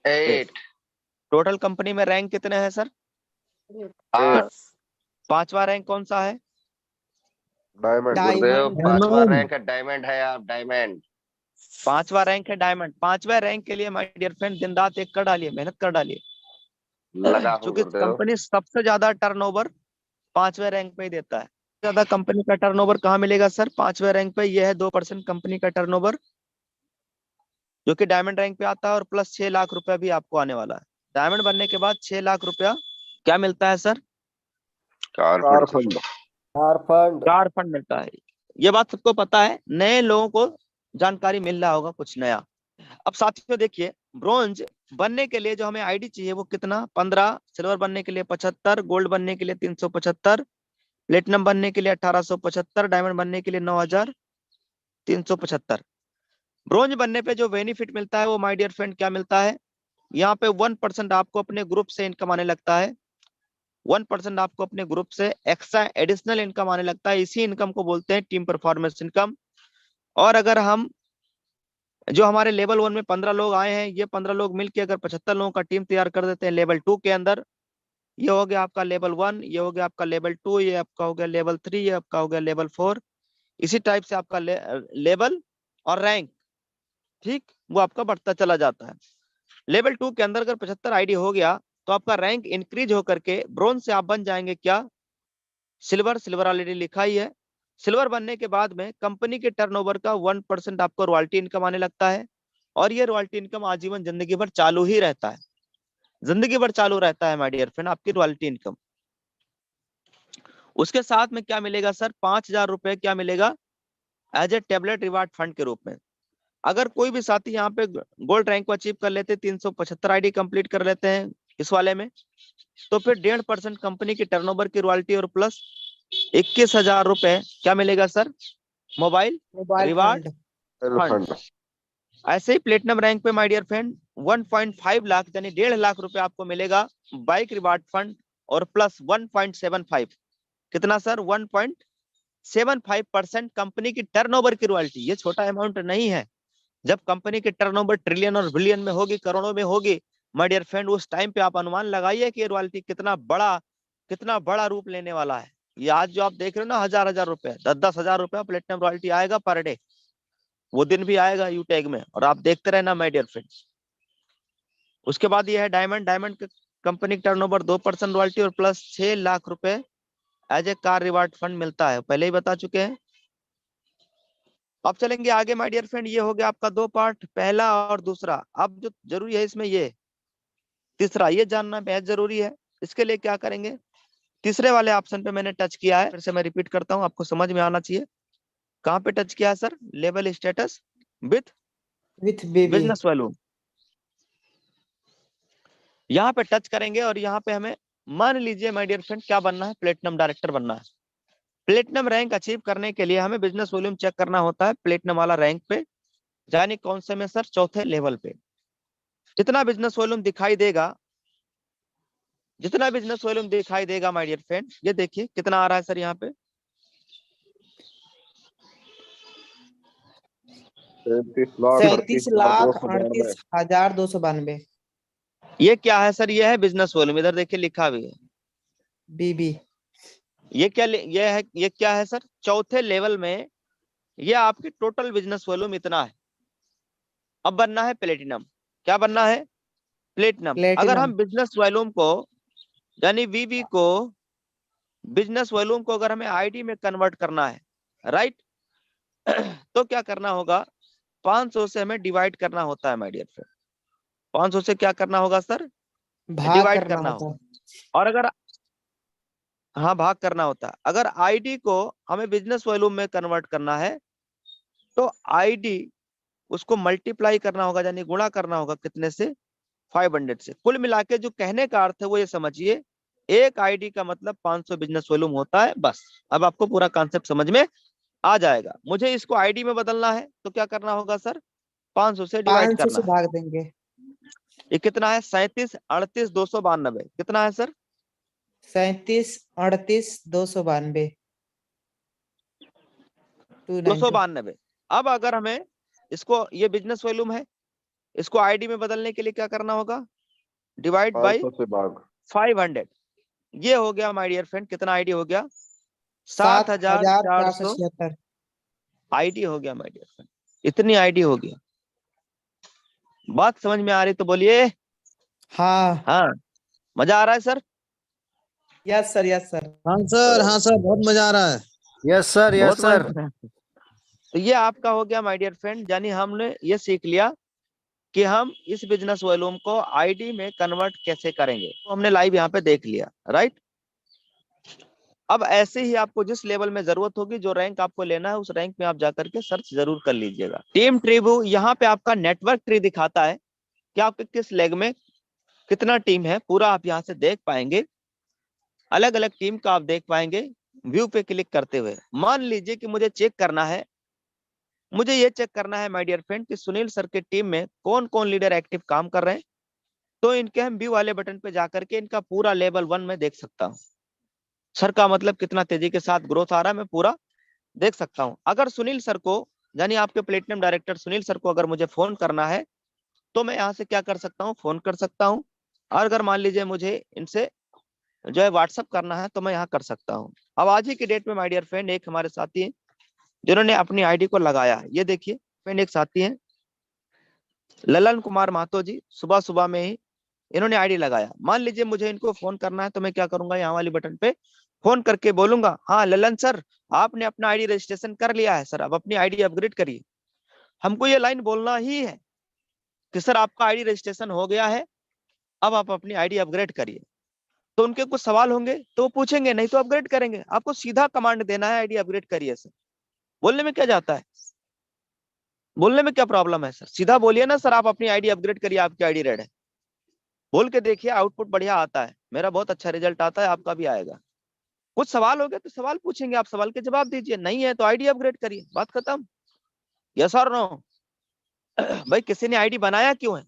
8। 8। टोटल कंपनी में रैंक कितने हैं सर? 8। पांचवा रैंक कौन सा है? डायमंड। गुरुदेव, पांचवा रैंक है डायमंड है। आप डायमंड। पांचवा रैंक है डायमंड। पांचवा रैंक के लिए माय डियर फ्रेंड दिन रात एक कर डालिए, मेहनत कर डालिए। लगा हूँ क्योंकि गुरुदेव। कंपनी सबसे ज्यादा टर्नओवर पांचवें रैंक पे ही देता है। ज्यादा कंपनी का टर्नओवर कहाँ मिलेगा सर? पांचवें रैंक पे। यह है 2% कंपनी का टर्नओवर, जो कि डायमंड रैंक पे आता है, और प्लस 6 लाख रुपया भी आपको आने वाला है। डायमंड बनने के बाद 6 लाख रुपया क्या मिलता है sir? Car fund. Car fund. Car fund मिलता है। ये बात सबको पता है, नए लोगों को जानकारी मिल रहा होगा कुछ नया। अब साथियों देखिए, ब्रोंज बनने के लिए जो हमें आईडी चाहिए वो कितना? 15। सिल्वर बनने के लिए 75। गोल्ड बनने के लिए 375। प्लेटिनम बनने के लिए 1875। डायमंड बनने के लिए 9,375। ब्रोंज बनने पे जो बेनिफिट मिलता है वो माय डियर फ्रेंड क्या मिलता है? यहाँ पे 1% आपको अपने ग्रुप से इनकम आने लगता है। 1% आपको अपने ग्रुप से एक्स्ट्रा एडिशनल इनकम आने लगता है। इसी इनकम को बोलते हैं टीम परफॉर्मेंस इनकम। और अगर हम, जो हमारे लेवल 1 में 15 लोग आए हैं, ये 15 लोग मिलकर अगर 75 लोगों का टीम तैयार कर देते हैं लेवल 2 के अंदर, ये हो गया आपका लेवल 1, ये हो गया आपका लेवल 2, ये आपका हो गया लेवल 3, ये आपका हो गया लेवल 4। इसी टाइप से आपका लेवल और रैंक, ठीक, वो आपका बढ़ता चला जाता है। लेवल 2 के अंदर अगर 75 आईडी हो गया तो आपका रैंक इंक्रीज होकर के ब्रोंज से आप बन जाएंगे क्या? सिल्वर। सिल्वर ऑलरेडी लिखा ही है। सिल्वर बनने के बाद में कंपनी के टर्नओवर का 1% आपको रॉयल्टी इनकम आने लगता है, और ये रॉयल्टी इनकम आजीवन जिंदगी भर चालू ही रहता है। जिंदगी भर चालू रहता है माय डियर फ्रेंड आपकी रॉयल्टी इनकम। उसके साथ में क्या मिलेगा सर? 5,000 रुपए क्या मिलेगा? As a tablet reward fund के रूप में। अगर कोई भी साथी यहाँ पे गोल्ड रैंक को अचीव कर लेते, 375 आईडी कंप्लीट कर लेते हैं इस वाले में, तो फिर 1.5% कंपनी की टर्नओवर की रॉयल्टी और प्लस 21,000 रुपए क्या मिलेगा sir? Mobile mobile reward fund. Fund. ऐसे ही प्लेटिनम रैंक पे माय डियर फ्रेंड 1.5 लाख यानी 1.5 लाख रुपए आपको मिलेगा बाइक रिवार्ड फंड, और प्लस 1.75। कितना सर? 1.75% कंपनी की टर्नओवर की रॉयल्टी। ये छोटा अमाउंट नहीं है। जब कंपनी की टर्नओवर ट्रिलियन और बिलियन में होगी, करोड़ों में होगी, माय डियर फ्रेंड, उस टाइम पे आप अनुमान लगाइए कि रॉयल्टी कितना बड़ा रूप लेने वाला है। ये आज जो आप देख रहे हो ना, हजार रुपए, 10,000 रुपए प्लेटिनम रॉयल्टी आएगा पर डे, वो दिन भी आएगा यूटैग में, और आप देखते रहना माय डियर फ्रेंड्स। उसके बाद ये है डायमंड कंपनी टर्नओवर 2% रॉयल्टी और प्लस 6 लाख रुपए as a car reward fund मिलता है, पहले ही बता चुके हैं। अब चलेंगे आगे माय डियर फ्रेंड, ये हो गया आपका 2 पार्ट, पहला और दूसरा। अब जो जरूरी है इसमें ये तीसरा, ये जानना बेहद जरूरी है। इसके लिए क्या करेंगे, तीसरे वाले ऑप्शन पे मैंने टच किया है, फिर से मैं रिपीट करता हूं, आपको समझ में आना चाहिए। कहां पे टच किया है sir, level status with BB. Business volume, यहाँ पे टच करेंगे और यहाँ पे हमें मान लीजिए माय डियर फ्रेंड क्या बनना है, प्लेटिनम डायरेक्टर बनना है। प्लेटिनम रैंक अचीव करने के लिए हमें बिजनेस वॉल्यूम चेक करना होता है प्लेटिनम वाला रैंक पे, यानी कौन से में सर, चौथे लेवल पे। जितना बिजनेस वॉल्यूम दिखाई देगा माय डियर फ्रेंड, ये देखिए कितना आ रहा है सर यहाँ पे, 37,38,292 ये क्या है सर, ये है बिजनेस वॉल्यूम, इधर देखिए लिखा भी है बीबी। ये क्या है सर, चौथे लेवल में ये आपकी टोटल बिजनेस वॉल्यूम इतना है। अब बनना है प्लेटिनम, क्या बनना है, प्लेटिनम। अगर हम बिजनेस वॉल्यूम को यानी वीवी को, बिजनेस वॉल्यूम को अगर हमें आईडी में कन्वर्ट करना है, राइट, तो क्या करना होगा, 500 से हमें डिवाइड करना होता है माय डियर फ्रेंड। 500 से क्या करना होगा सर, डिवाइड करना होगा। और अगर भाग करना होता है। अगर आईडी को हमें बिजनेस वॉल्यूम में कन्वर्ट करना है तो आईडी उसको मल्टीप्लाई करना होगा, यानी गुणा करना होगा कितने से, 500 से। कुल मिला के जो कहने का अर्थ है वो ये समझिए, एक आईडी का मतलब 500 बिजनेस वॉल्यूम होता है, बस। अब आपको पूरा कॉन्सेप्ट समझ में आ जाएगा। मुझे इसको आईडी में बदलना है तो क्या करना होगा सर, 500 से डिवाइड 500 से करना भाग देंगे। ये कितना है, 37,38,292, कितना है सर, 37,38,292 292। अब अगर हमें इसको, ये बिजनेस वॉल्यूम है, इसको आईडी में बदलने के लिए क्या करना होगा, डिवाइड बाई 500। ये हो गया माय डियर फ्रेंड, कितना आईडी हो गया, 7,476 आईडी हो गया माय डियर फ्रेंड, इतनी आईडी हो गया। बात समझ में आ रही तो बोलिए हाँ। मजा आ रहा है sir, yes sir, yes sir. हाँ सर बहुत मजा आ रहा है। यस सर, यस बहुत सर। मजा। तो ये आपका हो गया माय डियर फ्रेंड, यानी हमने ये सीख लिया कि हम इस बिजनेस वॉल्यूम को आईडी में कन्वर्ट कैसे करेंगे, तो हमने लाइव यहाँ पे देख लिया, राइट। अब ऐसे ही आपको जिस लेवल में जरूरत होगी, जो रैंक आपको लेना है, उस रैंक में आप जाकर के सर्च जरूर कर लीजिएगा। टीम ट्रिब्यू, यहाँ पे आपका नेटवर्क ट्री दिखाता है कि आपके किस लेग में कितना टीम है, पूरा आप यहाँ से देख पाएंगे, अलग अलग टीम का आप देख पाएंगे व्यू पे क्लिक करते हुए। मान लीजिए कि मुझे ये चेक करना है माय डियर फ्रेंड कि सुनील सर के टीम में कौन कौन लीडर एक्टिव काम कर रहे हैं, तो इनके हम व्यू वाले बटन पे जाकर के इनका पूरा लेवल 1 में देख सकता हूँ। सर का मतलब कितना तेजी के साथ ग्रोथ आ रहा है, मैं पूरा देख सकता हूँ। अगर सुनील सर को, यानी आपके प्लेटिनम डायरेक्टर सुनील सर को अगर मुझे फोन करना है तो मैं यहाँ से क्या कर सकता हूँ, फोन कर सकता हूँ। और अगर मान लीजिए मुझे इनसे जो है व्हाट्सअप करना है तो मैं यहाँ कर सकता हूँ। अब आज ही की डेट में माय डियर फ्रेंड एक हमारे साथी हैं जिन्होंने अपनी आईडी को लगाया, ये देखिए फ्रेंड, एक साथी हैं ललन कुमार महतो जी, सुबह सुबह में ही इन्होंने आईडी लगाया। मान लीजिए मुझे इनको फोन करना है तो मैं क्या करूंगा, यहाँ वाली बटन पे फोन करके बोलूंगा, हाँ ललन सर आपने अपना आईडी रजिस्ट्रेशन कर लिया है सर, अब अपनी आईडी अपग्रेड करिए। हमको ये लाइन बोलना ही है कि सर आपका आईडी रजिस्ट्रेशन हो गया है, अब आप अपनी आईडी अपग्रेड करिए। तो उनके कुछ सवाल होंगे तो वो पूछेंगे, नहीं तो अपग्रेड करेंगे। आपको सीधा कमांड देना है, आईडी अपग्रेड करिए सर। बोलने में क्या जाता है, बोलने में क्या प्रॉब्लम है सर, सीधा बोलिए ना सर आप अपनी आईडी अपग्रेड करिए, आपकी आईडी रेड है। बोल के देखिए, आउटपुट बढ़िया आता है, मेरा बहुत अच्छा रिजल्ट आता है, आपका भी आएगा। कुछ सवाल हो गए तो सवाल पूछेंगे, आप सवाल के जवाब दीजिए, नहीं है तो आईडी अपग्रेड करिए, बात खत्म। यस और नो। भाई किसी ने आईडी बनाया क्यों है,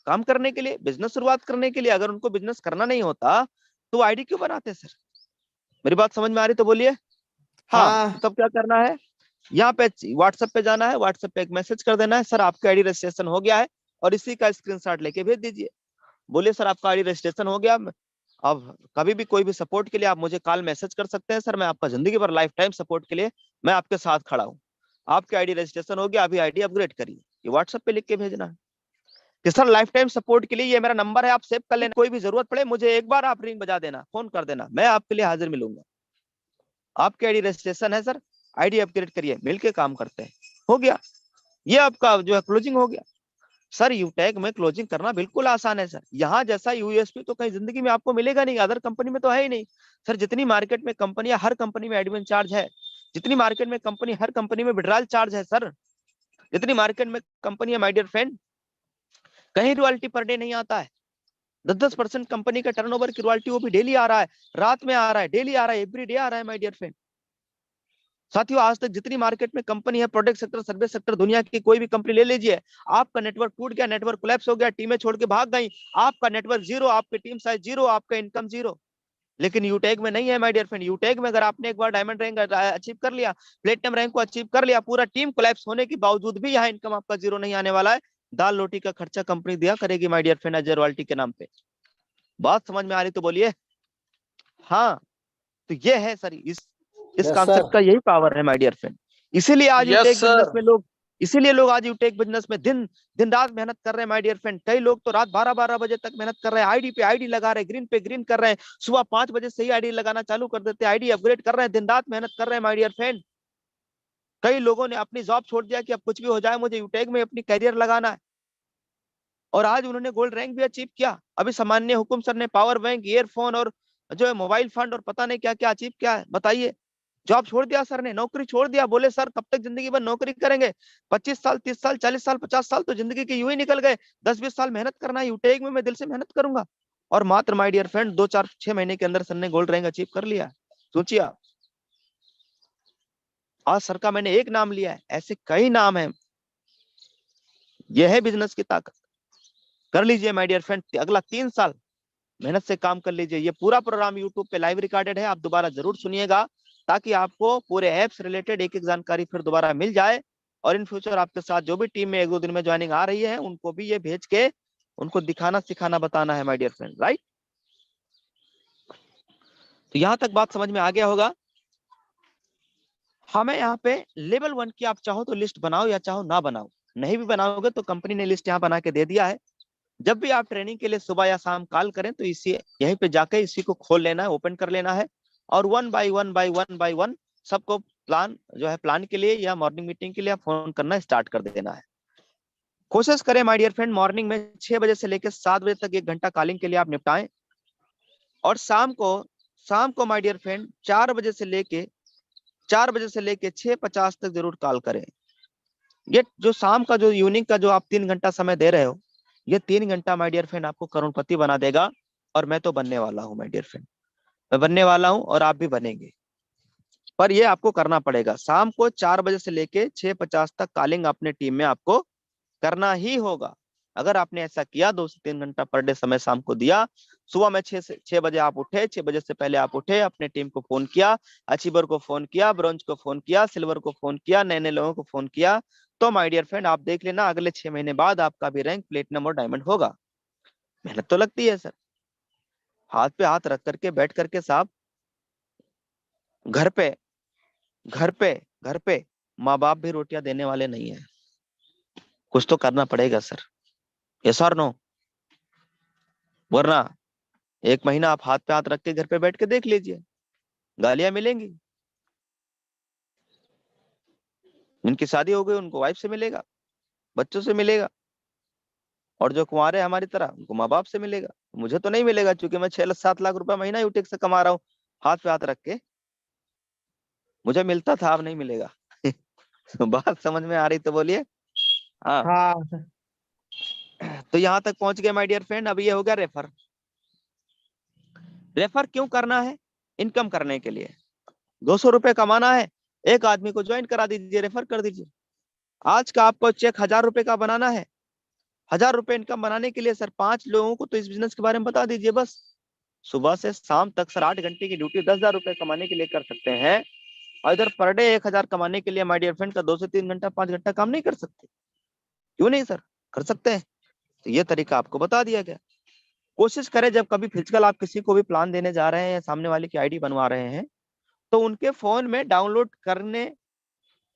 काम करने के लिए, बिजनेस शुरुआत करने के लिए। अगर उनको बिजनेस करना नहीं होता तो आईडी क्यों बनाते सर, मेरी बात समझ में आ रही तो बोलिए हाँ। तब क्या करना है, यहाँ पे व्हाट्सएप पे जाना है, व्हाट्सएप पे एक मैसेज कर देना है, सर आपका आईडी रजिस्ट्रेशन हो गया है, और इसी का स्क्रीनशॉट लेके भेज दीजिए। बोलिए सर आपका आईडी रजिस्ट्रेशन हो गया। अब कभी भी कोई भी सपोर्ट के लिए आप मुझे कॉल मैसेज कर सकते हैं, सर मैं आपका जिंदगी भर लाइफ टाइम सपोर्ट के लिए मैं आपके साथ खड़ा हूँ। आपके आईडी रजिस्ट्रेशन हो गया, अभी आईडी अपग्रेड करिए। ये व्हाट्सएप पे लिख के भेजना है कि सर लाइफ टाइम सपोर्ट के लिए ये मेरा नंबर है, आप सेव कर लेना। कोई भी जरूरत पड़े मुझे एक बार आप रिंग बजा देना, फोन कर देना, मैं आपके लिए हाजिर मिलूंगा। आपके आईडी रजिस्ट्रेशन है सर, आईडी अपग्रेड करिए, मिलके काम करते हैं। हो गया, ये आपका जो है क्लोजिंग हो गया। सर यूटैग में क्लोजिंग करना बिल्कुल आसान है सर। यहाँ जैसा यूएसपी तो कहीं जिंदगी में आपको मिलेगा नहीं, अदर कंपनी में तो है ही नहीं सर। जितनी मार्केट में कंपनियां, हर कंपनी में एडमिन चार्ज है। जितनी मार्केट में कंपनी, हर कंपनी में विड्रॉल चार्ज है सर। जितनी मार्केट में कंपनी है माय डियर फ्रेंड, कहीं रॉयल्टी पर डे नहीं आता है। 10-10% कंपनी का टर्नओवर की रॉयल्टी, वो भी डेली आ रहा है, रात में आ रहा है, डेली आ रहा है, एवरी डे आ रहा है माय डियर फ्रेंड। साथियों आज तक जितनी मार्केट में कंपनी है, प्रोडक्ट सेक्टर, सर्विस सेक्टर, दुनिया की कोई भी कंपनी ले लीजिए, आपका नेटवर्क टूट गया, नेटवर्क कोलैप्स हो गया, टीमें छोड़ के भाग गई, आपका नेटवर्क जीरो, आपकी टीम साइज जीरो, आपका इनकम जीरो। लेकिन यूटैग में नहीं है माय डियर फ्रेंड। यूटैग में अगर आपने एक बार डायमंड रैंक अचीव कर लिया, प्लेटिनम रैंक को अचीव कर लिया, पूरा टीम कोलैप्स होने के बावजूद भी यहाँ इनकम आपका जीरो नहीं आने वाला है। दाल रोटी का खर्चा कंपनी दिया करेगी my dear friend, as royalty के नाम पे। बात समझ में आ रही तो बोलिए हाँ। तो ये है सर, इस कॉन्सेप्ट का यही पावर है माय डियर फ्रेंड। इसीलिए आज यूटेक बिजनेस में लोग, इसीलिए लोग आज यूटेक बिजनेस में दिन रात मेहनत कर रहे हैं माय डियर फ्रेंड। कई लोग तो रात 12-12 बजे तक मेहनत कर रहे हैं, आईडी पे आईडी लगा रहे हैं, ग्रीन पे ग्रीन कर रहे हैं, सुबह 5 बजे से ही आईडी लगाना चालू कर देते हैं, आईडी अपग्रेड कर रहे हैं, दिन रात मेहनत कर रहे हैं माय डियर फ्रेंड। कई लोगों ने अपनी जॉब छोड़ दिया कि अब कुछ भी हो जाए मुझे यूटेक में अपनी करियर लगाना है, और आज उन्होंने गोल्ड रैंक भी अचीव किया। अभी सामान्य हुकुम सर ने पावर बैंक, ईयरफोन और जो है मोबाइल फंड और पता नहीं क्या क्या अचीव किया है। बताइए, जॉब छोड़ दिया सर ने, नौकरी छोड़ दिया। बोले सर कब तक जिंदगी भर नौकरी करेंगे, 25 साल, 30 साल, 40 साल, 50 साल तो जिंदगी के यूं ही निकल गए, 10-20 साल मेहनत करना है यूटेक में, मैं दिल से मेहनत करूंगा। और मात्र माय डियर फ्रेंड 2-4-6 महीने के अंदर सर ने गोल्ड रैंक अचीव कर लिया। सोचिए आप, आज सर का मैंने एक नाम लिया है, ऐसे कई नाम है। यह है बिजनेस की ताकत। कर लीजिए माय डियर फ्रेंड, अगला 3 साल मेहनत से काम कर लीजिए। ये पूरा प्रोग्राम यूट्यूब पे लाइव रिकॉर्डेड है, आप दोबारा जरूर सुनिएगा, ताकि आपको पूरे ऐप्स रिलेटेड एक एक जानकारी फिर दोबारा मिल जाए। और इन फ्यूचर आपके साथ जो भी टीम में 1-2 दिन में ज्वाइनिंग आ रही है, उनको भी ये भेज के उनको दिखाना, सिखाना, बताना है माय डियर फ्रेंड, राइट। तो यहां तक बात समझ में आ गया होगा। हमें यहाँ पे लेवल 1 की आप चाहो तो लिस्ट बनाओ या चाहो ना बनाओ, नहीं भी बनाओगे तो कंपनी ने लिस्ट यहाँ बना के दे दिया है। जब भी आप ट्रेनिंग के लिए सुबह या शाम कॉल करें तो इसी यहीं पे जाके इसी को खोल लेना है, ओपन कर लेना है, और 1 बाय 1 सबको प्लान जो है, प्लान के लिए या मॉर्निंग मीटिंग के लिए फोन करना स्टार्ट कर देना है। कोशिश करें माय डियर फ्रेंड, मॉर्निंग में 6 बजे से लेकर 7 बजे तक 1 घंटा कॉलिंग के लिए आप निपटाएं, और शाम को माय डियर फ्रेंड 4 बजे से लेके 6:50 तक जरूर कॉल करें। ये जो शाम का, जो इवनिंग का जो आप 3 घंटा समय दे रहे हो, ये 3 घंटा माय डियर फ्रेंड आपको करोड़पति बना देगा। और मैं तो बनने वाला हूँ माय डियर फ्रेंड, मैं बनने वाला हूँ और आप भी बनेंगे। पर ये आपको करना पड़ेगा, शाम को 4 बजे से लेके 6:50 तक कॉलिंग अपने टीम में आपको करना ही होगा। अगर आपने ऐसा किया, 2 से 3 घंटा पर डे समय शाम को दिया, सुबह में 6 बजे आप उठे, 6 बजे से पहले आप उठे, अपने टीम को फोन किया, अचीवर को फोन किया, ब्रॉन्ज को फोन किया, सिल्वर को फोन किया, नए नए लोगों को फोन किया, तो माय डियर फ्रेंड आप देख लेना, अगले 6 महीने बाद आपका भी रैंक प्लेटिनम और डायमंड होगा। मेहनत तो लगती है सर, हाथ पे हाथ रख करके बैठ करके साहब, घर पे माँ बाप भी रोटियां देने वाले नहीं है, कुछ तो करना पड़ेगा सर, यस और नो। वरना 1 महीना आप हाथ पे हाथ रख के घर पे बैठ के देख लीजिए, गालियां मिलेंगी। जिनकी शादी हो गई उनको वाइफ से मिलेगा, बच्चों से मिलेगा, और जो कुंवारे हमारी तरह उनको माँ बाप से मिलेगा। मुझे तो नहीं मिलेगा, क्योंकि मैं 6-7 लाख रुपए महीना यूटेक से कमा रहा हूँ, हाथ पे हाथ रख के। मुझे मिलता था, अब नहीं मिलेगा। बात समझ में आ रही तो बोलिए हाँ। हाँ तो यहाँ तक पहुंच गए माय डियर फ्रेंड। अब ये हो गया रेफर। रेफर क्यों करना है? इनकम करने के लिए। 200 रुपए कमाना है, एक आदमी को ज्वाइन करा दीजिए, रेफर कर दीजिए। आज का आपको चेक 1000 रुपए का बनाना है, 1000 रुपए इनकम बनाने के लिए सर 5 लोगों को तो इस बिजनेस के बारे में बता दीजिए बस। सुबह से शाम तक सर 8 घंटे की ड्यूटी 10,000 रुपए कमाने के लिए कर सकते हैं। और इधर पर डे 1000 कमाने के लिए माय डियर फ्रेंड का 2 से 3 घंटा 5 घंटा काम नहीं कर सकते? क्यों नहीं सर, कर सकते हैं। तो ये तरीका आपको बता दिया गया। कोशिश करें जब कभी फिजिकल आप किसी को भी प्लान देने जा रहे हैं या सामने वाले की आईडी बनवा रहे हैं, तो उनके फोन में डाउनलोड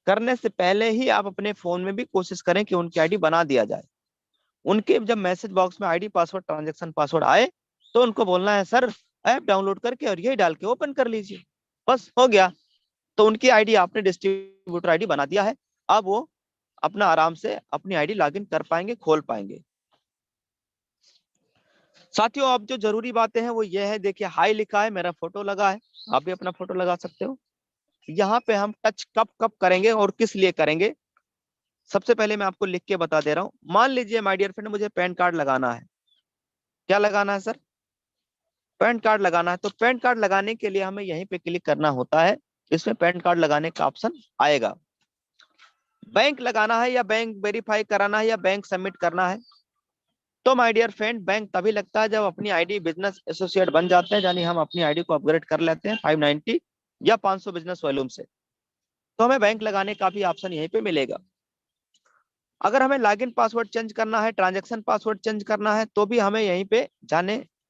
करने से पहले ही आप अपने फोन में भी कोशिश करें कि उनकी आईडी बना दिया जाए। उनके जब मैसेज बॉक्स में आईडी पासवर्ड ट्रांजैक्शन पासवर्ड आए तो उनको बोलना है सर ऐप डाउनलोड करके और यही डाल के ओपन कर लीजिए, बस हो गया। तो उनकी आईडी आपने डिस्ट्रीब्यूटर आईडी बना दिया है, अब वो अपना आराम से अपनी आईडी लॉगिन कर पाएंगे, खोल पाएंगे। साथियों अब जो जरूरी बातें हैं वो ये है, देखिए हाई लिखा है, मेरा फोटो लगा है, आप भी अपना फोटो लगा सकते हो। यहाँ पे हम टच कब कब करेंगे और किस लिए करेंगे, सबसे पहले मैं आपको लिख के बता दे रहा हूँ। मान लीजिए माय डियर फ्रेंड मुझे पैन कार्ड लगाना है। क्या लगाना है सर? पैन कार्ड लगाना है। तो पैन कार्ड लगाने के लिए हमें यहीं पे क्लिक करना होता है, इसमें पैन कार्ड लगाने का ऑप्शन आएगा। बैंक लगाना है या बैंक वेरीफाई कराना है या बैंक सबमिट करना है, तो माय डियर फ्रेंड बैंक तभी लगता है जब अपनी आईडी बिजनेस एसोसिएट बन जाते हैं, यानी हम अपनी आईडी को अपग्रेड कर लेते हैं 590 या 500 बिजनेस वॉल्यूम से, तो हमें बैंक लगाने का भी ऑप्शन यहीं पे मिलेगा। अगर हमें लॉगिन पासवर्ड चेंज करना है, ट्रांजैक्शन पासवर्ड चेंज करना है, तो भी हमें यहीं पे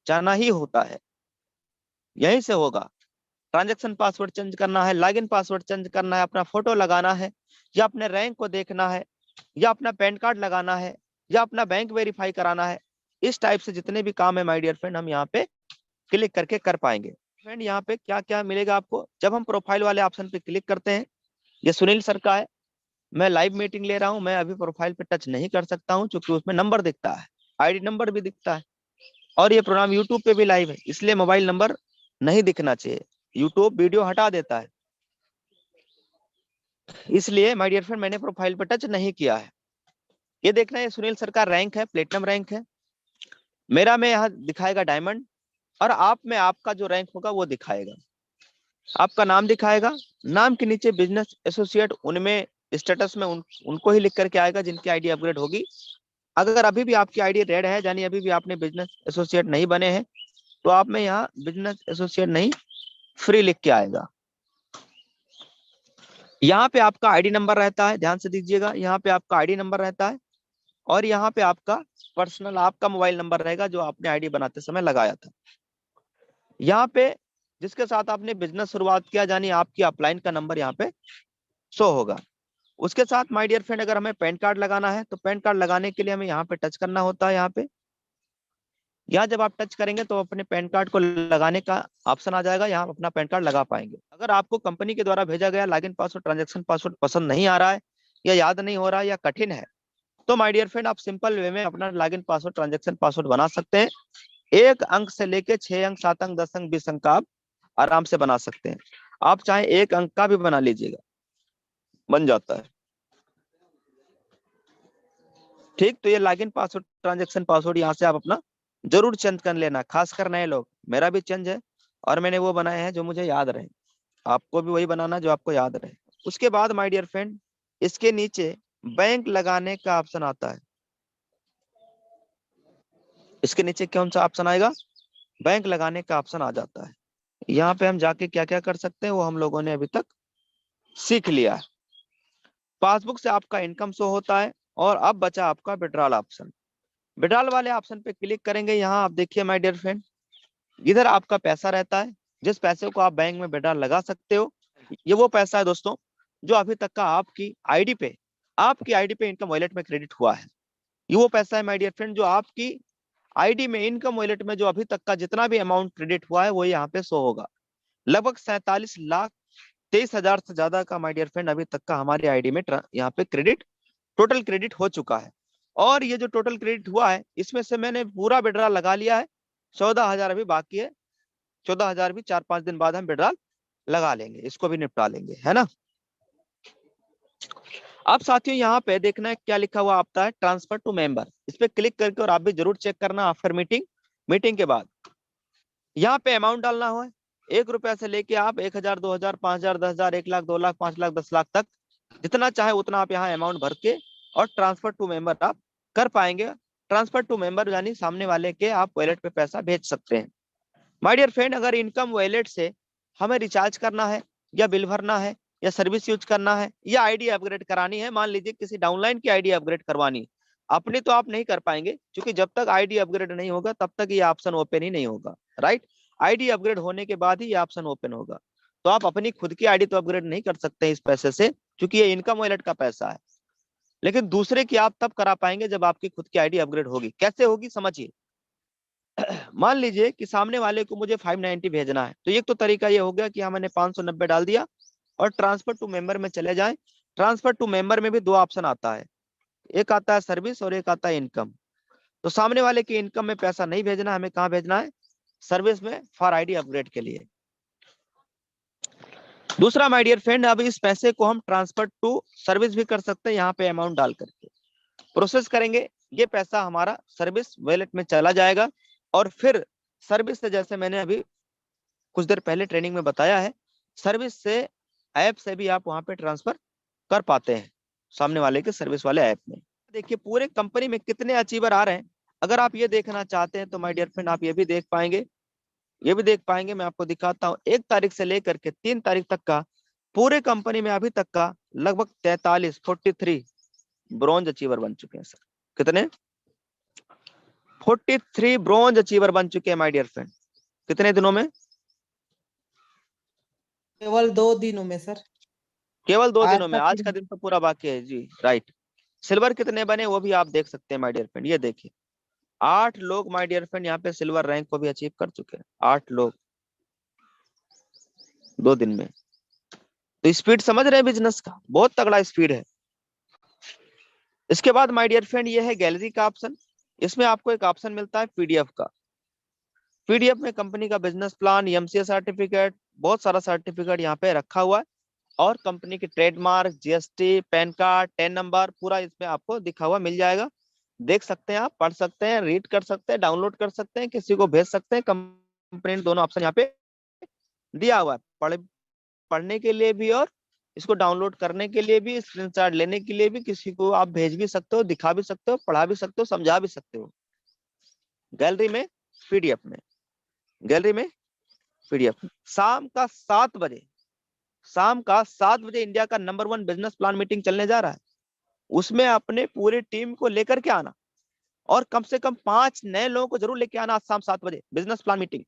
जाना ही होता है, यहीं से होगा। ट्रांजैक्शन पासवर्ड चेंज करना है, लॉगिन पासवर्ड चेंज करना है, अपना फोटो लगाना है या अपने रैंक को देखना है या अपना पैन कार्ड लगाना है या अपना बैंक वेरीफाई कराना है, इस टाइप से जितने भी काम है माय डियर फ्रेंड हम यहाँ पे क्लिक करके कर पाएंगे। फ्रेंड यहाँ पे क्या क्या मिलेगा आपको, जब हम प्रोफाइल वाले ऑप्शन पे क्लिक करते हैं, ये सुनील सर का है, मैं लाइव मीटिंग ले रहा हूँ, मैं अभी प्रोफाइल पे टच नहीं कर सकता हूँ क्योंकि उसमें नंबर दिखता है, आईडी नंबर भी दिखता है, और ये प्रोग्राम यूट्यूब पे भी लाइव है, इसलिए मोबाइल नंबर नहीं दिखना चाहिए, यूट्यूब वीडियो हटा देता है, इसलिए माय डियर फ्रेंड मैंने प्रोफाइल पे टच नहीं किया है। ये देखना है सुनील सर का रैंक है, प्लेटिनम रैंक है, मेरा में यहाँ दिखाएगा डायमंड, और आप में आपका जो रैंक होगा वो दिखाएगा, आपका नाम दिखाएगा, नाम के नीचे बिजनेस एसोसिएट, उनमें स्टेटस में उनको ही लिख करके आएगा जिनकी आईडी अपग्रेड होगी। अगर अभी भी आपकी आईडी रेड है, यानी अभी भी आपने बिजनेस एसोसिएट नहीं बने हैं, तो आप में यहाँ बिजनेस एसोसिएट नहीं फ्री लिख के आएगा। यहाँ पे आपका आईडी नंबर रहता है, ध्यान से दीजिएगा, यहाँ पे आपका आईडी नंबर रहता है और यहाँ पे आपका पर्सनल आपका मोबाइल नंबर रहेगा जो आपने आईडी बनाते समय लगाया था। यहाँ पे जिसके साथ आपने बिजनेस शुरुआत किया, यानी आपकी अपलाइन का नंबर यहाँ पे शो होगा। उसके साथ माय डियर फ्रेंड अगर हमें पैन कार्ड लगाना है, तो पैन कार्ड लगाने के लिए हमें यहाँ पे टच करना होता है। यहाँ जब आप टच करेंगे तो अपने पैन कार्ड को लगाने का ऑप्शन आ जाएगा, यहाँ अपना पैन कार्ड लगा पाएंगे। अगर आपको कंपनी के द्वारा भेजा गया लॉगिन पासवर्ड ट्रांजैक्शन पासवर्ड पसंद नहीं आ रहा है या याद नहीं हो रहा है या कठिन है, तो माय डियर फ्रेंड आप सिंपल वे में अपना लॉगिन पासवर्ड ट्रांजैक्शन पासवर्ड बना सकते हैं। 1 अंक से लेके 6 अंक 7 अंक 10 अंक 20 अंक का आप आराम से बना सकते हैं। आप चाहे 1 अंक का भी बना लीजिएगा, बन जाता है। ठीक, तो ये लॉगिन पासवर्ड ट्रांजैक्शन पासवर्ड यहाँ से आप अपना जरूर चेंज कर लेना, खासकर नए लोग, मेरा भी चेंज है और मैंने वो बनाए हैं जो मुझे याद रहे, आपको भी वही बनाना जो आपको याद रहे। उसके बाद माय डियर फ्रेंड इसके नीचे बैंक लगाने का ऑप्शन आता है, इसके नीचे कौन सा ऑप्शन आएगा, बैंक लगाने का ऑप्शन आ जाता है। यहाँ पे हम जाके क्या क्या कर सकते हैं वो हम लोगों ने अभी तक सीख लिया है। पासबुक से आपका इनकम शो होता है और अब बचा आपका विड्रॉल ऑप्शन। विड्रॉल वाले ऑप्शन पे क्लिक करेंगे, यहाँ आप देखिए माय डियर फ्रेंड इधर आपका पैसा रहता है, जिस पैसे को आप बैंक में विड्रॉल लगा सकते हो। ये वो पैसा है दोस्तों जो अभी तक का आपकी आईडी पे इनकम वॉलेट में क्रेडिट हुआ है। ये वो पैसा है माय डियर फ्रेंड जो आपकी आईडी में इनकम वॉलेट में जो अभी तक का जितना भी अमाउंट क्रेडिट हुआ है वो यहाँ पे शो होगा। लगभग 47,23,000 से ज्यादा का माय डियर फ्रेंड अभी तक का हमारी आईडी में यहाँ पे टोटल क्रेडिट हो चुका है। और ये जो टोटल क्रेडिट हुआ है इसमें से मैंने पूरा विड्रॉल लगा लिया है, 14,000 अभी बाकी है, 14,000 भी 4-5 दिन बाद हम विड्रॉल लगा लेंगे, इसको भी निपटा लेंगे, है ना। अब साथियों यहाँ पे देखना है क्या लिखा हुआ आता है, ट्रांसफर टू मेंबर, इस पे क्लिक करके और आप भी जरूर चेक करना आफ्टर मीटिंग के बाद। यहाँ पे अमाउंट डालना हो, 1 रुपया से लेके आप 1,000 2,000 5,000 10,000 1 लाख 2 लाख 5 लाख 10 लाख तक जितना चाहे उतना आप यहाँ अमाउंट भर के और ट्रांसफर टू मेंबर आप कर पाएंगे। ट्रांसफर टू मेंबर यानी सामने वाले के आप वॉलेट पे पैसा भेज सकते हैं। माय डियर फ्रेंड अगर इनकम वॉलेट से हमें रिचार्ज करना है या बिल भरना है या सर्विस यूज करना है या आईडी अपग्रेड करानी है। मान लीजिए किसी डाउनलाइन की आईडी अपग्रेड करवानी है, अपनी तो आप नहीं कर पाएंगे, क्योंकि जब तक आईडी अपग्रेड नहीं होगा तब तक ये ऑप्शन ओपन ही नहीं होगा, राइट। आईडी अपग्रेड होने के बाद ही ये ऑप्शन ओपन होगा। तो आप अपनी खुद की आईडी तो अपग्रेड नहीं कर सकते इस पैसे से, क्योंकि ये इनकम वॉलेट का पैसा है। लेकिन दूसरे की आप तब करा पाएंगे जब आपकी खुद की आईडी अपग्रेड होगी। कैसे होगी समझिए। मान लीजिए कि सामने वाले को मुझे 590 भेजना है, तो एक तो तरीका ये हो गया कि मैंने 590 डाल दिया और ट्रांसफर टू मेंबर में चले जाएं। ट्रांसफर टू मेंबर में भी दो ऑप्शन आता है, एक आता है सर्विस और एक आता है इनकम। तो सामने वाले की इनकम में पैसा नहीं भेजना, हमें कहाँ भेजना है, सर्विस में फॉर आईडी अपग्रेड के लिए। दूसरा माय डियर फ्रेंड, अब इस पैसे को हम ट्रांसफर टू सर्विस भी कर सकते हैं, यहाँ पे अमाउंट डाल करके प्रोसेस करेंगे, ये पैसा हमारा सर्विस वॉलेट में चला जाएगा। और फिर सर्विस से, जैसे मैंने अभी कुछ देर पहले ट्रेनिंग में बताया है, सर्विस से ऐप से भी आप वहां पे ट्रांसफर कर पाते हैं सामने वाले के सर्विस वाले ऐप में। देखिए पूरे कंपनी में कितने अचीवर आ रहे हैं, अगर आप ये देखना चाहते हैं तो माय डियर फ्रेंड आप ये भी देख पाएंगे, ये भी देख पाएंगे। मैं आपको दिखाता हूँ 1 तारीख से लेकर के 3 तारीख तक का पूरे कंपनी में अभी तक का लगभग 43 ब्रॉन्ज अचीवर बन चुके हैं सर। कितने? 43 ब्रॉन्ज अचीवर बन चुके हैं माय डियर फ्रेंड। कितने दिनों में? केवल 2 दिनों में सर। केवल 2 आज दिनों में, का आज का दिन तो पूरा बाकी है जी, राइट। सिल्वर कितने बने वो भी आप देख सकते हैं माय डियर फ्रेंड। ये देखिए 8 लोग माय डियर फ्रेंड यहाँ पे सिल्वर रैंक को भी अचीव कर चुके हैं, 8 लोग 2 दिन में। तो स्पीड समझ रहे हैं बिजनेस का, बहुत तगड़ा स्पीड है। इसके बाद माय डियर फ्रेंड ये है गैलरी का ऑप्शन। इसमें आपको एक ऑप्शन मिलता है पीडीएफ का। पीडीएफ में कंपनी का बिजनेस प्लान, एमसीए सर्टिफिकेट, बहुत सारा सर्टिफिकेट यहाँ पे रखा हुआ है, और कंपनी की trademark, GST, pan card, 10 number, पूरा इसमें आपको दिखा हुआ मिल जाएगा। देख सकते हैं आप, पढ़ सकते हैं, रीड कर सकते हैं, डाउनलोड कर सकते हैं, किसी को भेज सकते हैं। कंपनी ने दोनों ऑप्शन यहाँ पे दिया हुआ है, पढ़ने के लिए भी और इसको डाउनलोड करने के लिए भी, स्क्रीनशॉट लेने के लिए भी। किसी को आप भेज भी सकते हो, दिखा भी सकते हो, पढ़ा भी सकते हो, समझा भी सकते हो। गैलरी में, पीडीएफ में, गैलरी में, पीडीएफ। शाम का 7 बजे, शाम का 7 बजे इंडिया का नंबर 1 बिजनेस प्लान मीटिंग चलने जा रहा है। उसमें अपने पूरी टीम को लेकर के आना, और कम से कम 5 नए लोगों को जरूर लेके आना आज शाम 7 बजे बिजनेस प्लान मीटिंग।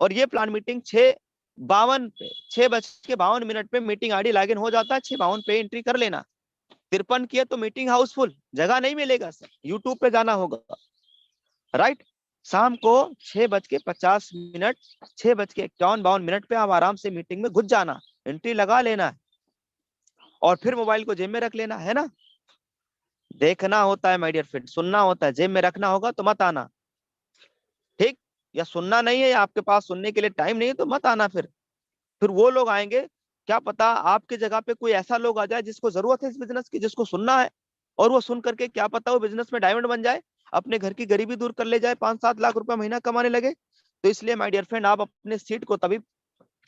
और ये प्लान मीटिंग 6:52 पे मीटिंग आईडी लॉगिन हो जाता है, 6:52 पे एंट्री कर लेना। 53 की है तो मीटिंग हाउसफुल, जगह नहीं मिलेगा सर, यूट्यूब पे जाना होगा, राइट। शाम को 6:50, 6:51 पे आप आराम से मीटिंग में घुस जाना, एंट्री लगा लेना है, और फिर मोबाइल को जेब में रख लेना है ना। देखना होता है माय डियर फ्रेंड, सुनना होता है, जेब में रखना होगा तो मत आना, ठीक। या सुनना नहीं है, या आपके पास सुनने के लिए टाइम नहीं है तो मत आना। फिर वो लोग आएंगे, क्या पता आपकी जगह पे कोई ऐसा लोग आ जाए जिसको जरूरत है इस बिजनेस की, जिसको सुनना है, और वो सुन करके क्या पता वो बिजनेस में डायमंड बन जाए, अपने घर की गरीबी दूर कर ले जाए, 5-7 लाख रुपए महीना कमाने लगे। तो इसलिए माय डियर फ्रेंड आप अपने सीट को तभी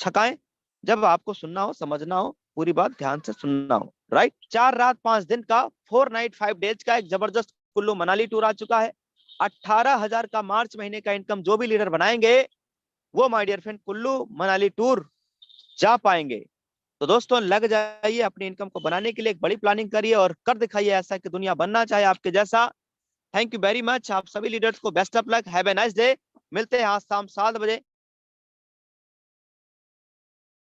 छकाएं जब आपको सुनना हो, समझना हो, पूरी बात ध्यान से सुनना हो, राइट। 4 रात 5 दिन का 4 नाइट 5 डेज का एक जबरदस्त कुल्लू मनाली टूर आ चुका है। 18,000 का मार्च महीने का इनकम जो भी लीडर बनाएंगे वो my dear friend Kullu Manali tour जा पाएंगे। तो दोस्तों लग जाइए, अपनी इनकम को बनाने के लिए एक बड़ी प्लानिंग करिए और कर दिखाइए ऐसा कि दुनिया बनना चाहे आपके जैसा। Thank you very much. आप सभी लीडर्स को best of luck, have a nice day. मिलते हैं आज शाम 7 बजे